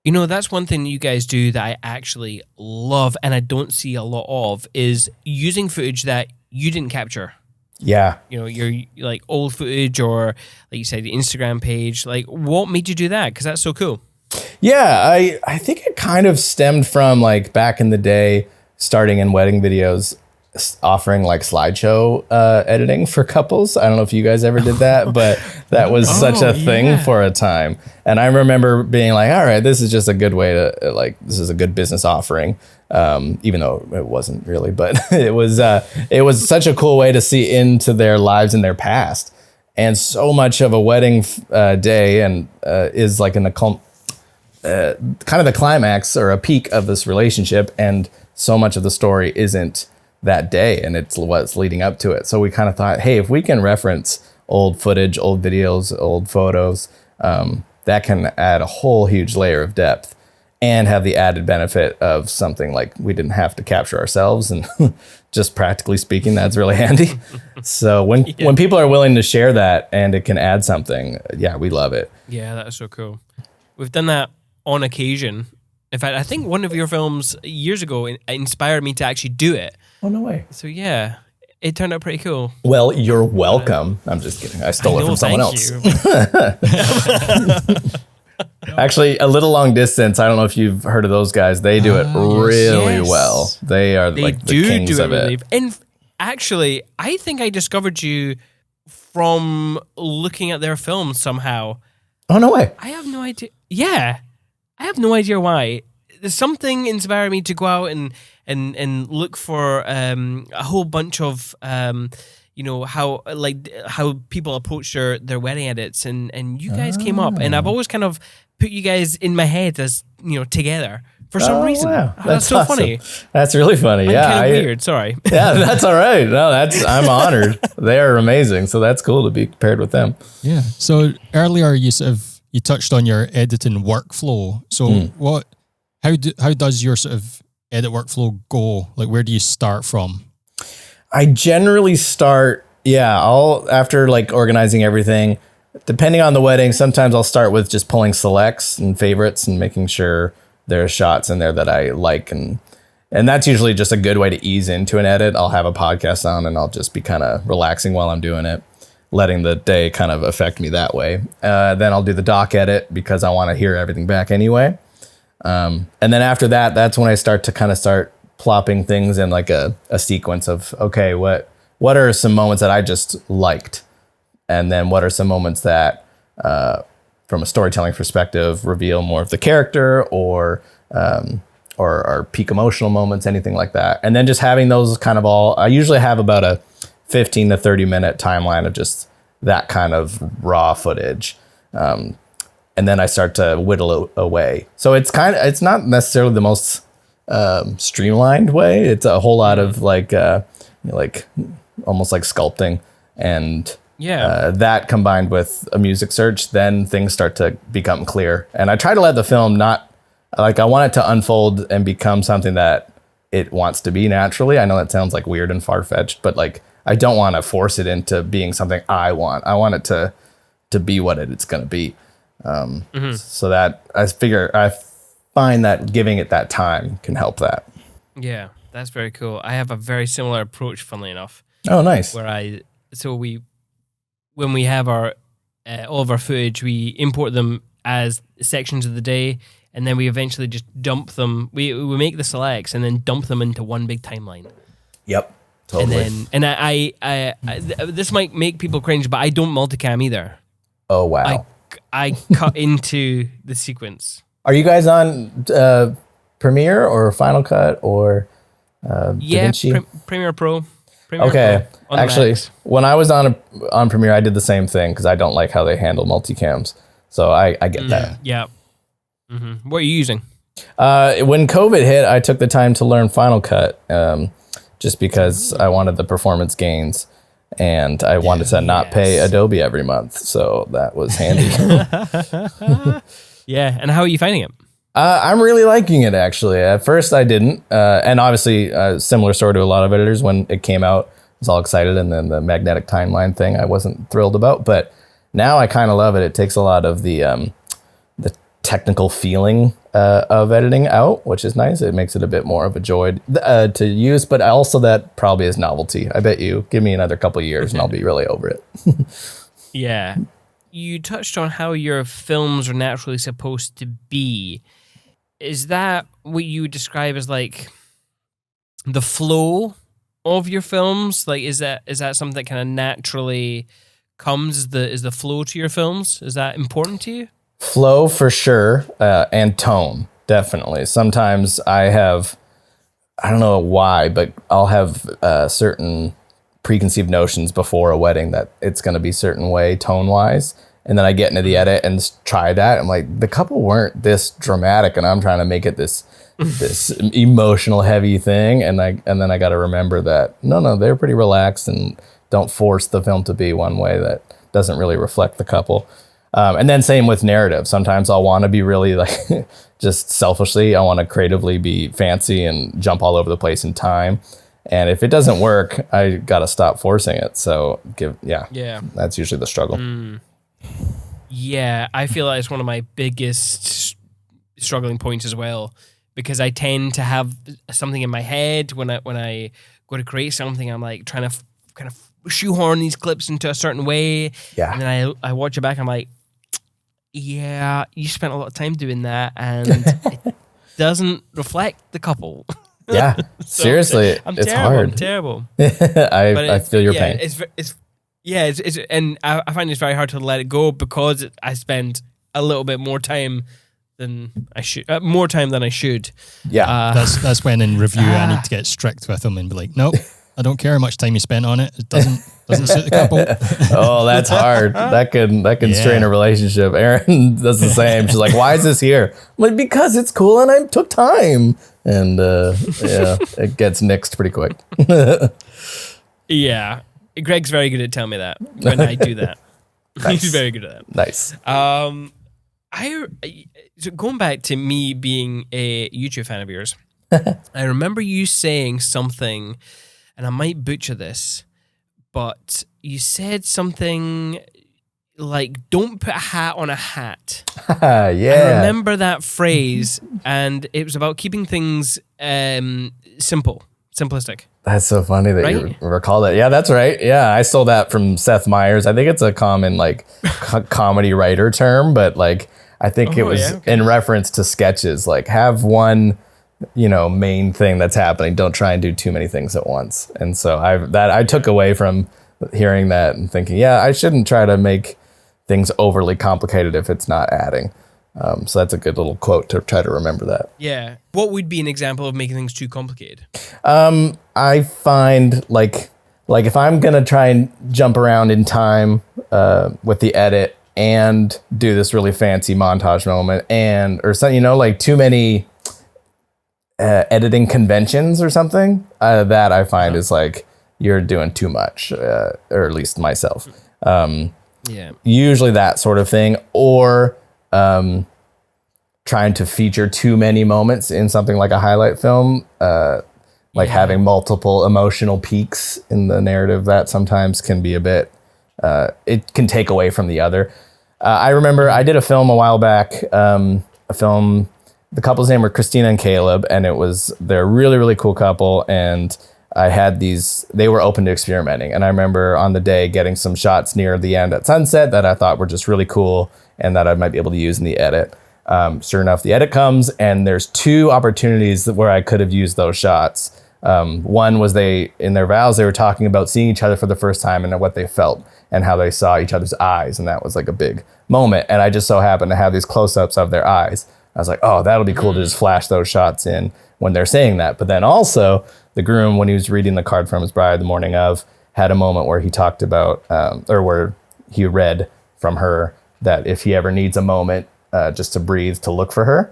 That's one thing that you guys do that I actually love and I don't see a lot of, is using footage that you didn't capture. Yeah. Your like old footage, or like you said, the Instagram page. Like, what made you do that? Because that's so cool. Yeah, I think it kind of stemmed from like back in the day, starting in wedding videos, offering like slideshow editing for couples. I don't know if you guys ever did that, but that was such a thing for a time. And I remember being like, all right, this is just a good way to this is a good business offering. Even though it wasn't really, but it was such a cool way to see into their lives and their past. And so much of a wedding day and is like kind of the climax or a peak of this relationship. And so much of the story isn't that day and it's what's leading up to it. So we kind of thought, hey, if we can reference old footage, old videos, old photos, that can add a whole huge layer of depth and have the added benefit of something like we didn't have to capture ourselves. And just practically speaking, that's really handy. So when people are willing to share that and it can add something, yeah, we love it. Yeah, that's so cool. We've done that on occasion. In fact, I think one of your films years ago inspired me to actually do it. Oh, no way. So yeah, it turned out pretty cool. Well, you're welcome. I'm just kidding. I stole it from someone else. Actually, A Little Long Distance. I don't know if you've heard of those guys. They do it really well. They are like the kings of it. And actually, I think I discovered you from looking at their films somehow. Oh, no way. I have no idea. Yeah, I have no idea why. There's something inspired me to go out and look for a whole bunch of how people approach their wedding edits, and you guys came up, and I've always kind of put you guys in my head as together for some reason. Wow. That's so awesome. Funny. That's really funny. I'm kind of weird. Sorry. Yeah, that's all right. No, I'm honored. They are amazing. So that's cool to be paired with them. Yeah. So earlier you touched on your editing workflow. So how does your sort of edit workflow go? Like, where do you start from? I generally start, after like organizing everything, depending on the wedding, sometimes I'll start with just pulling selects and favorites and making sure there are shots in there that I like. And that's usually just a good way to ease into an edit. I'll have a podcast on and I'll just be kind of relaxing while I'm doing it, letting the day kind of affect me that way. Then I'll do the doc edit because I want to hear everything back anyway. And then after that, that's when I start plopping things in like a sequence of, okay, what are some moments that I just liked? And then what are some moments that, from a storytelling perspective, reveal more of the character or peak emotional moments, anything like that. And then just having those kind of I usually have about a 15 to 30 minute timeline of just that kind of raw footage. And then I start to whittle away. So it's not necessarily the most streamlined way. It's a whole lot of like almost like sculpting, and that combined with a music search, then things start to become clear. And I try to let the film I want it to unfold and become something that it wants to be naturally. I know that sounds like weird and far-fetched, but like I don't want to force it into being something I want. I want it to be what it's going to be. So that I find that giving it that time can help that. Yeah, that's very cool. I have a very similar approach, funnily enough. Oh, nice. When we have our all of our footage, we import them as sections of the day, and then we eventually just dump them. We make the selects and then dump them into one big timeline. Yep, totally. And I this might make people cringe, but I don't multicam either. Oh, wow. I cut into the sequence. Are you guys on Premiere or Final Cut or DaVinci? Premiere Pro. Okay, Pro actually, when I was on Premiere, I did the same thing because I don't like how they handle multicams. So I get that. Yeah. Mm-hmm. What are you using? When COVID hit, I took the time to learn Final Cut just because I wanted the performance gains. And I wanted to not pay Adobe every month, so that was handy. Yeah, and how are you finding it? I'm really liking it, actually. At first, I didn't. And obviously, similar story to a lot of editors, when it came out, I was all excited, and then the magnetic timeline thing I wasn't thrilled about. But now I kind of love it. It takes a lot of the technical feeling of editing out, which is nice. It makes it a bit more of a joy to use, but also that probably is novelty. I bet you give me another couple of years and I'll be really over it. Yeah. You touched on how your films are naturally supposed to be. Is that what you would describe as like the flow of your films? Like, is that something that kind of naturally comes? Is the flow to your films? Is that important to you? Flow for sure, and tone, definitely. Sometimes I don't know why, but I'll have certain preconceived notions before a wedding that it's going to be a certain way tone-wise, And then I get into the edit and try that. I'm like, the couple weren't this dramatic, and I'm trying to make it this emotional, heavy thing. And then I got to remember that no, they're pretty relaxed, and don't force the film to be one way that doesn't really reflect the couple. And then same with narrative. Sometimes I'll want to be really like just selfishly, I want to creatively be fancy and jump all over the place in time. And if it doesn't work, I got to stop forcing it. So that's usually the struggle. Yeah, I feel like it's one of my biggest struggling points as well, because I tend to have something in my head when I go to create something. I'm like trying to kind of shoehorn these clips into a certain way. Yeah. And then I watch it back. I'm like, yeah, you spent a lot of time doing that, and it doesn't reflect the couple. Yeah, So seriously, I'm it's terrible. hard. I'm terrible. I feel your pain. It's and I find it's very hard to let it go because I spend a little bit more time than I should. More time than I should. Yeah, that's when in review I need to get strict with them and be like, nope, I don't care how much time you spent on it. It doesn't suit the couple. Oh, that's hard. That can strain a relationship. Erin does the same. She's like, why is this here? I'm like, because it's cool and I took time. And it gets nixed pretty quick. Yeah. Greg's very good at telling me that when I do that. Nice. He's very good at that. Nice. So going back to me being a YouTube fan of yours, I remember you saying something, and I might butcher this, but you said something like, don't put a hat on a hat. Yeah. I remember that phrase, and it was about keeping things simplistic. That's so funny that you recall that. Yeah, that's right. Yeah, I stole that from Seth Meyers. I think it's a common like comedy writer term, but like I think it was in reference to sketches. Like have one, main thing that's happening. Don't try and do too many things at once. And so I took away from hearing that and thinking, yeah, I shouldn't try to make things overly complicated if it's not adding. So that's a good little quote to try to remember that. Yeah. What would be an example of making things too complicated? I find like if I'm going to try and jump around in time with the edit and do this really fancy montage moment or something, like too many editing conventions or something, that I find is like, you're doing too much, or at least myself. Usually that sort of thing, or trying to feature too many moments in something like a highlight film, having multiple emotional peaks in the narrative. That sometimes can be a bit, it can take away from the other. I remember I did a film a while back, the couple's name were Christina and Caleb, and they're a really, really cool couple, and I had they were open to experimenting. And I remember on the day getting some shots near the end at sunset that I thought were just really cool and that I might be able to use in the edit. Sure enough, the edit comes and there's two opportunities where I could have used those shots. One was in their vows, they were talking about seeing each other for the first time and what they felt and how they saw each other's eyes. And that was like a big moment. And I just so happened to have these close-ups of their eyes. I was like, oh, that'll be cool to just flash those shots in when they're saying that. But then also the groom, when he was reading the card from his bride the morning of, had a moment where he talked about, or where he read from her that if he ever needs a moment just to breathe, to look for her.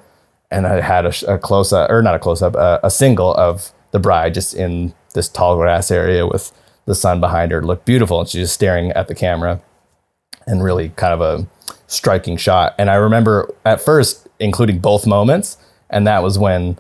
And I had a close-up, or not a close-up, a single of the bride just in this tall grass area with the sun behind her. It looked beautiful. And she's just staring at the camera, and really kind of a striking shot. And I remember at first including both moments. And that was when,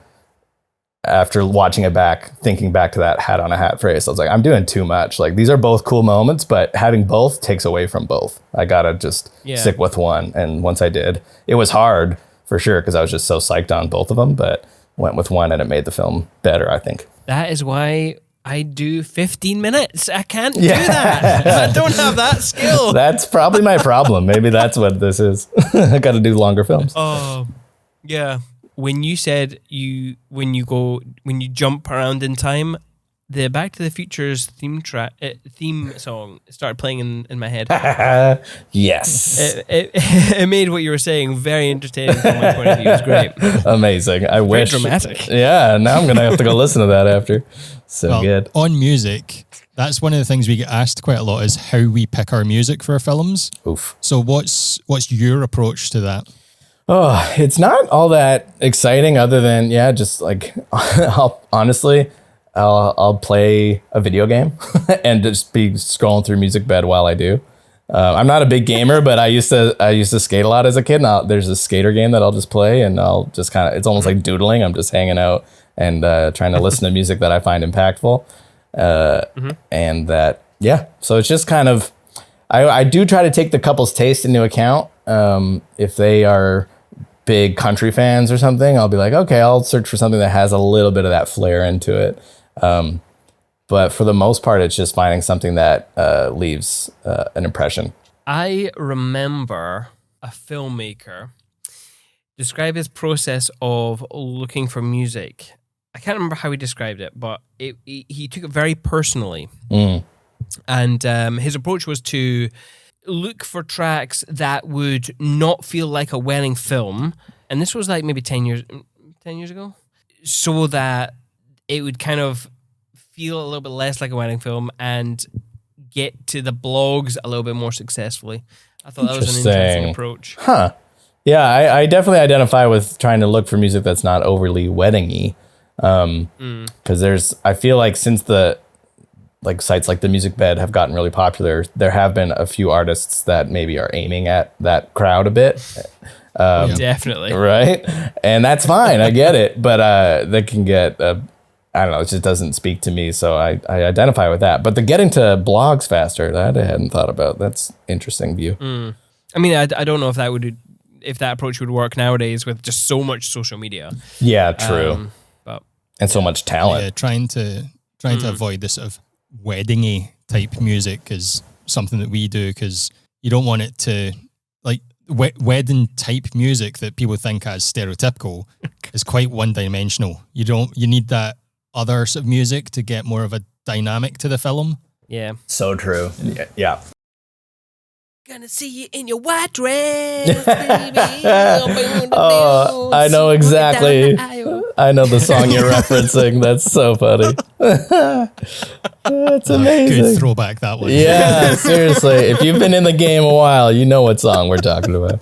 after watching it back, thinking back to that hat on a hat phrase, I was like, I'm doing too much. Like, these are both cool moments, but having both takes away from both. I got to just stick with one. And once I did, it was hard for sure, because I was just so psyched on both of them, but went with one and it made the film better, I think. That is why I do 15 minutes. I can't do that. I don't have that skill. That's probably my problem. Maybe that's what this is. I got to do longer films. Oh, yeah. When you said when you jump around in time, the Back to the Future's theme song started playing in my head. Yes. It made what you were saying very entertaining from my point of view. It was great. Amazing. I wish. Dramatic. Yeah, now I'm going to have to go listen to that after. So Well, good. on music, that's one of the things we get asked quite a lot is how we pick our music for our films. Oof. So what's your approach to that? Oh, it's not all that exciting other than, just like, I'll play a video game and just be scrolling through Music Bed while I do. I'm not a big gamer, but I used to skate a lot as a kid. Now there's a skater game that I'll just play, and I'll just kind of, it's almost like doodling. I'm just hanging out and trying to listen to music that I find impactful. And that, so it's just kind of, I do try to take the couple's taste into account. If they are big country fans or something, I'll be like, okay, I'll search for something that has a little bit of that flair into it. But for the most part, it's just finding something that leaves an impression. I remember a filmmaker describe his process of looking for music. I can't remember how he described it, but he took it very personally. And his approach was to look for tracks that would not feel like a wedding film. And this was like maybe 10 years ago. So that it would kind of feel a little bit less like a wedding film and get to the blogs a little bit more successally. I thought that was an interesting approach. Huh. Yeah, I definitely identify with trying to look for music that's not overly wedding-y. Because I feel like since the sites like the Music Bed have gotten really popular, there have been a few artists that maybe are aiming at that crowd a bit. Definitely. Right? And that's fine. I get it. But they can get, I don't know, it just doesn't speak to me. So I identify with that. But the getting to blogs faster, that I hadn't thought about. That's interesting view. I mean, I don't know if that approach would work nowadays with just so much social media. Yeah, true. And so much talent. Yeah, trying to avoid this sort of wedding-y type music is something that we do because you don't want it to, like, wedding type music that people think as stereotypical is quite one-dimensional. You need that other sort of music to get more of a dynamic to the film. Yeah. So true. Yeah. Gonna see you in your white dress, baby. Oh, I know exactly. I know the song you're referencing. That's so funny. That's amazing. Good throwback, that one. Yeah, seriously. If you've been in the game a while, you know what song we're talking about.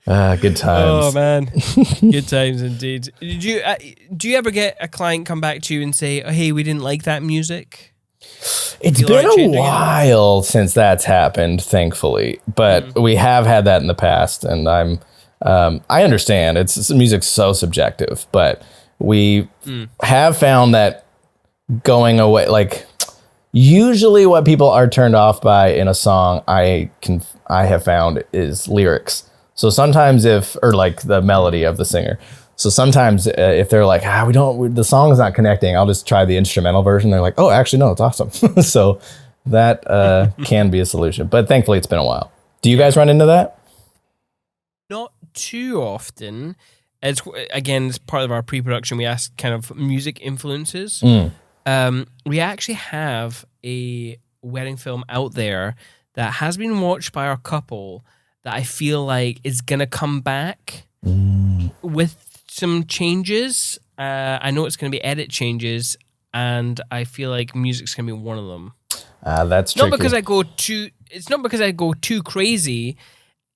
Good times. Oh man, good times indeed. Do you ever get a client come back to you and say, oh, "Hey, we didn't like that music"? It's been a while since that's happened, thankfully, but we have had that in the past, and I understand music's so subjective, but we have found that going away, like usually what people are turned off by in a song, I have found is lyrics. So sometimes or like the melody of the singer. So sometimes if they're like, the song's not connecting, I'll just try the instrumental version. They're like, oh, actually, no, it's awesome. So that can be a solution. But thankfully, it's been a while. Do you guys run into that? Not too often. It's part of our pre-production. We ask kind of music influences. We actually have a wedding film out there that has been watched by our couple that I feel like is going to come back with some changes. I know it's going to be edit changes, and I feel like music's going to be one of them. That's tricky. It's not because I go too crazy.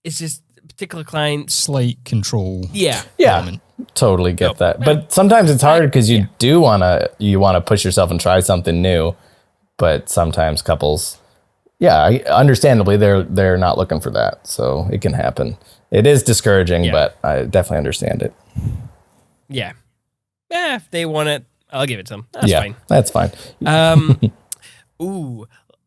It's just a particular client. Slight control. Yeah. Element. Totally get that. But sometimes it's hard because you want to push yourself and try something new. But sometimes couples, understandably, they're not looking for that. So it can happen. It is discouraging, but I definitely understand it. Yeah. If they want it, I'll give it to them. That's fine. That's fine.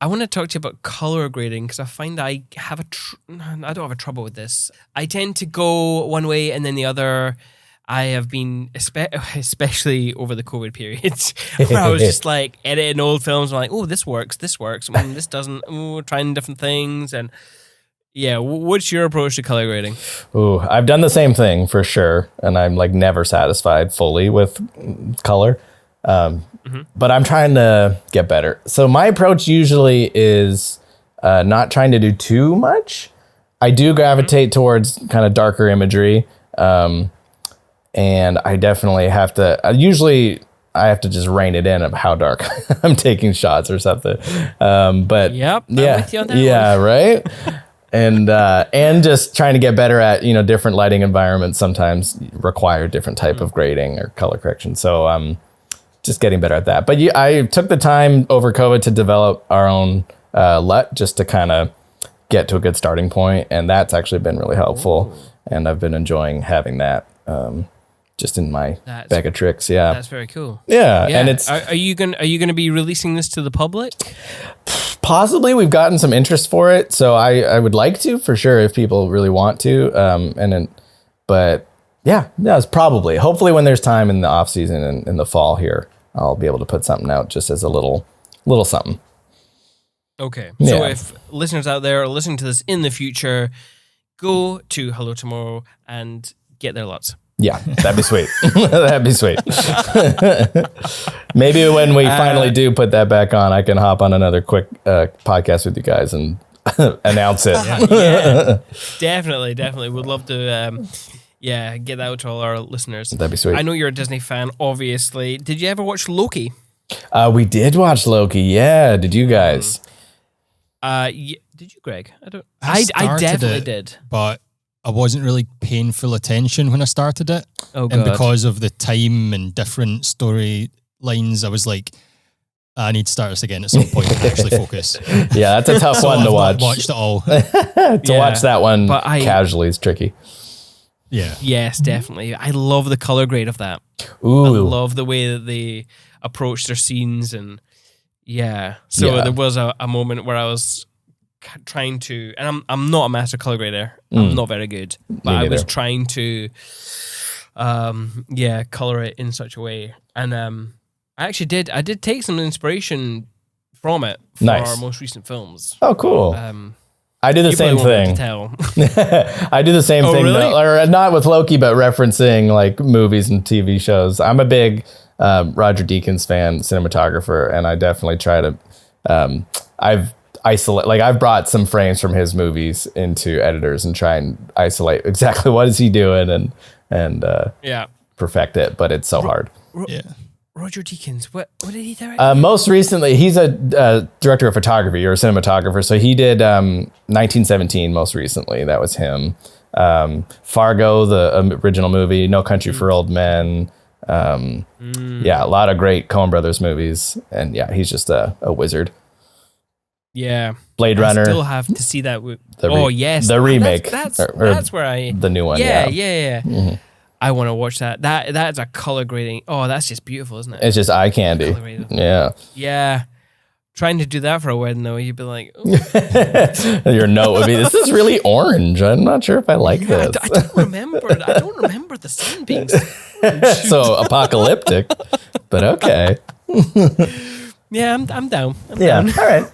I want to talk to you about color grading because I find I have I don't have a trouble with this. I tend to go one way and then the other. I have been, especially over the COVID period, where I was just like editing old films. I'm like, oh, this works. This doesn't. Oh, trying different things. And yeah, what's your approach to color grading? Ooh, I've done the same thing for sure. And I'm like never satisfied fully with color. But I'm trying to get better. So my approach usually is not trying to do too much. I do gravitate towards kind of darker imagery. And I definitely have to, I have to just rein it in of how dark I'm taking shots or something. But Yep, I'm yeah, with you on that yeah, right. And just trying to get better at, different lighting environments sometimes require different type of grading or color correction. So just getting better at that. But I took the time over COVID to develop our own LUT just to kind of get to a good starting point, and that's actually been really helpful. And I've been enjoying having that just in my bag of tricks. Yeah, That's very cool. yeah. And it's Are you gonna be releasing this to the public? possibly we've gotten some interest for it, so I would like to for sure if people really want to. But yeah, it's probably hopefully when there's time in the off season and in the fall here, I'll be able to put something out just as a little something. Okay. So Yeah. if listeners out there are listening to this in the future, go to Hello Tomorrow and get their LUTs. Yeah, that'd be sweet. That'd be sweet. Maybe when we finally do put that back on, I can hop on another quick podcast with you guys and announce it. Yeah, definitely. Would love to, get that out to all our listeners. That'd be sweet. I know you're a Disney fan, obviously. Did you ever watch Loki? We did watch Loki. Yeah, did you guys? Did you, Greg? I I started definitely it, did. but I wasn't really paying full attention when I started it. Oh, And God. because of the time and different story lines, I was like, I need to start this again at some point and actually focus. Yeah, that's a tough So one to I've watch. not watched it all. To watch that one But casually is tricky. Yeah. Yes, definitely. I love the color grade of that. Ooh. I love the way that they approach their scenes, and So Yeah. there was a moment where I was trying to, and I'm not a master color grader. I'm not very good, but I was neither. trying to, color it in such a way, and I did take some inspiration from it for Nice. our most recent films. Oh, cool. I do the You same probably won't be thing. able to tell. I do the same Oh, thing, really? though, or not with Loki, but referencing like movies and TV shows. I'm a big Roger Deakins fan, cinematographer, and I definitely try to. I've brought some frames from his movies into editors and try and isolate exactly what is he doing and Yeah. perfect it. But it's so hard. Yeah. Roger Deakins, what did he direct? Most recently, he's a director of photography or a cinematographer. So he did 1917 most recently. That was him. Fargo, the original movie, No Country for Old Men. Yeah, a lot of great Coen Brothers movies. And yeah, he's just a wizard. Yeah. Blade I Runner. still have to see that. Yes. The remake. That's or where I... the new one. Yeah. I want to watch that. That's a color grading. Oh, that's just beautiful, isn't it? It's just eye candy. Color grading. Yeah. Yeah. Trying to do that for a wedding, though, you'd be like, oh, Your note would be, this is really orange. I'm not sure if I like this. I don't remember the sun being So apocalyptic, but okay. Yeah, I'm down. I'm Yeah. down. All right.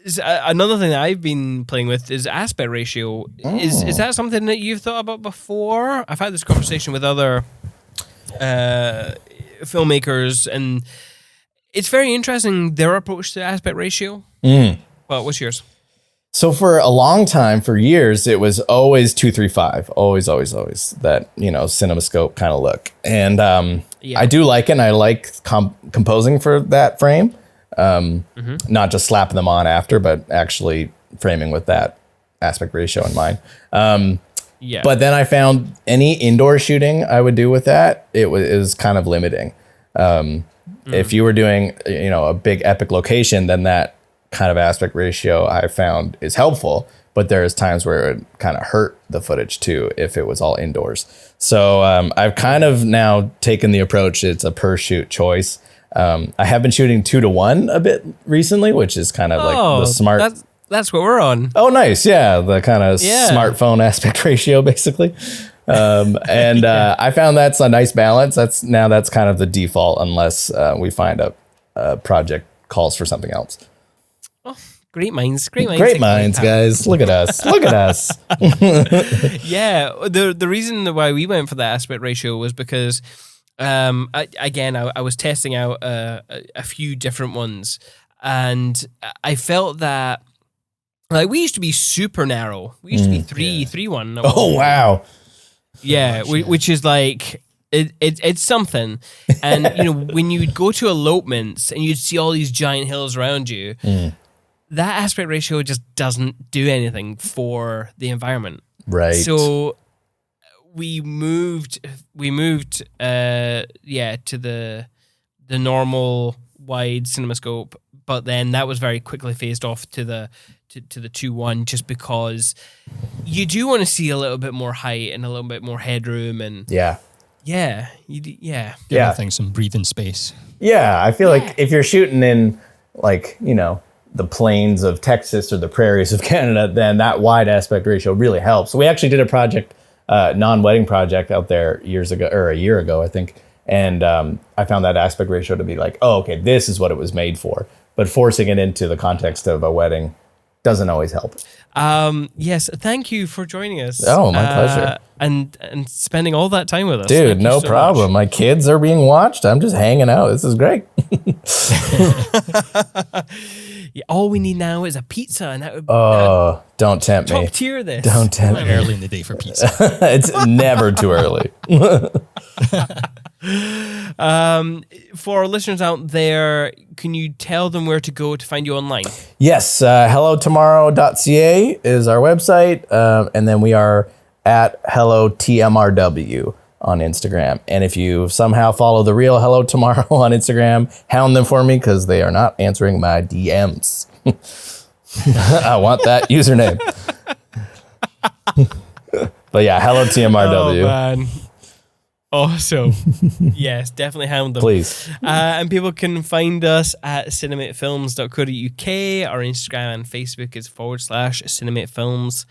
Another thing that I've been playing with is aspect ratio. Is that something that you've thought about before? I've had this conversation with other filmmakers, and it's very interesting their approach to aspect ratio. But what's yours? So for a long time, for years, it was always 2-3-5, always that, CinemaScope kind of look. And I do like it, and I like composing for that frame. Not just slapping them on after, but actually framing with that aspect ratio in mind. But then I found any indoor shooting I would do with that, it was kind of limiting. If you were doing, a big epic location, then that kind of aspect ratio I found is helpful, but there's times where it would kind of hurt the footage too if it was all indoors. So I've kind of now taken the approach, it's a per shoot choice. I have been shooting 2-to-1 a bit recently, which is kind of like the smart. That's what we're on. Oh, nice. Yeah. The kind of smartphone aspect ratio, basically. I found that's a nice balance. That's kind of the default unless we find a project calls for something else. Oh, great minds. Great minds, guys. Look at us. Yeah. The reason why we went for that aspect ratio was because I was testing out a few different ones, and I felt that like we used to be super narrow. We used to be 3-1. Oh wow. Yeah, which is like it's something. And you know, when you'd go to elopements and you'd see all these giant hills around you, that aspect ratio just doesn't do anything for the environment. Right. So we moved to the normal wide CinemaScope, but then that was very quickly phased off to the 2.1 just because you do want to see a little bit more height and a little bit more headroom and yeah. Give things some breathing space. Yeah, I feel like if you're shooting in like, you know, the plains of Texas or the prairies of Canada, then that wide aspect ratio really helps. So we actually did a project, non-wedding project out there a year ago, I think. And I found that aspect ratio to be like, oh, okay, this is what it was made for. But forcing it into the context of a wedding doesn't always help. Yes, thank you for joining us. Oh, my pleasure. And spending all that time with us. Dude, Thank you no so problem. much. My kids are being watched. I'm just hanging out. This is great. Yeah, all we need now is a pizza, and that would don't tempt me. top tier this. Don't tempt me. Early in the day for pizza. It's never too early. For our listeners out there, can you tell them where to go to find you online? Yes, hellotomorrow.ca is our website, and then we are at hellotmrw on Instagram. And if you somehow follow the real Hello Tomorrow on Instagram, hound them for me because they are not answering my DMs. I want that username. But yeah, hello TMRW. Oh, man. Awesome. Yes, definitely hound them. Please. And people can find us at cinematefilms.co.uk. Our Instagram and Facebook is /cinematefilms.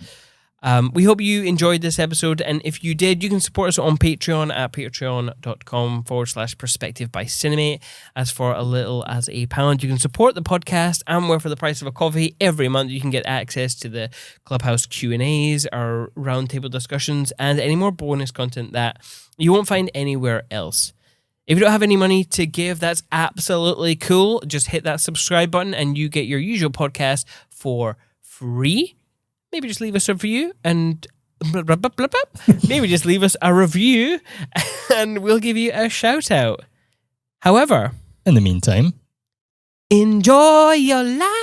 We hope you enjoyed this episode, and if you did, you can support us on Patreon at patreon.com/perspective by Cinemate. As for a little as £1, you can support the podcast, and where for the price of a coffee every month you can get access to the Clubhouse Q&As, our roundtable discussions, and any more bonus content that you won't find anywhere else. If you don't have any money to give, that's absolutely cool. Just hit that subscribe button and you get your usual podcast for free. Maybe just leave us a review and maybe just leave us a review and we'll give you a shout out. However, In the meantime, enjoy your life.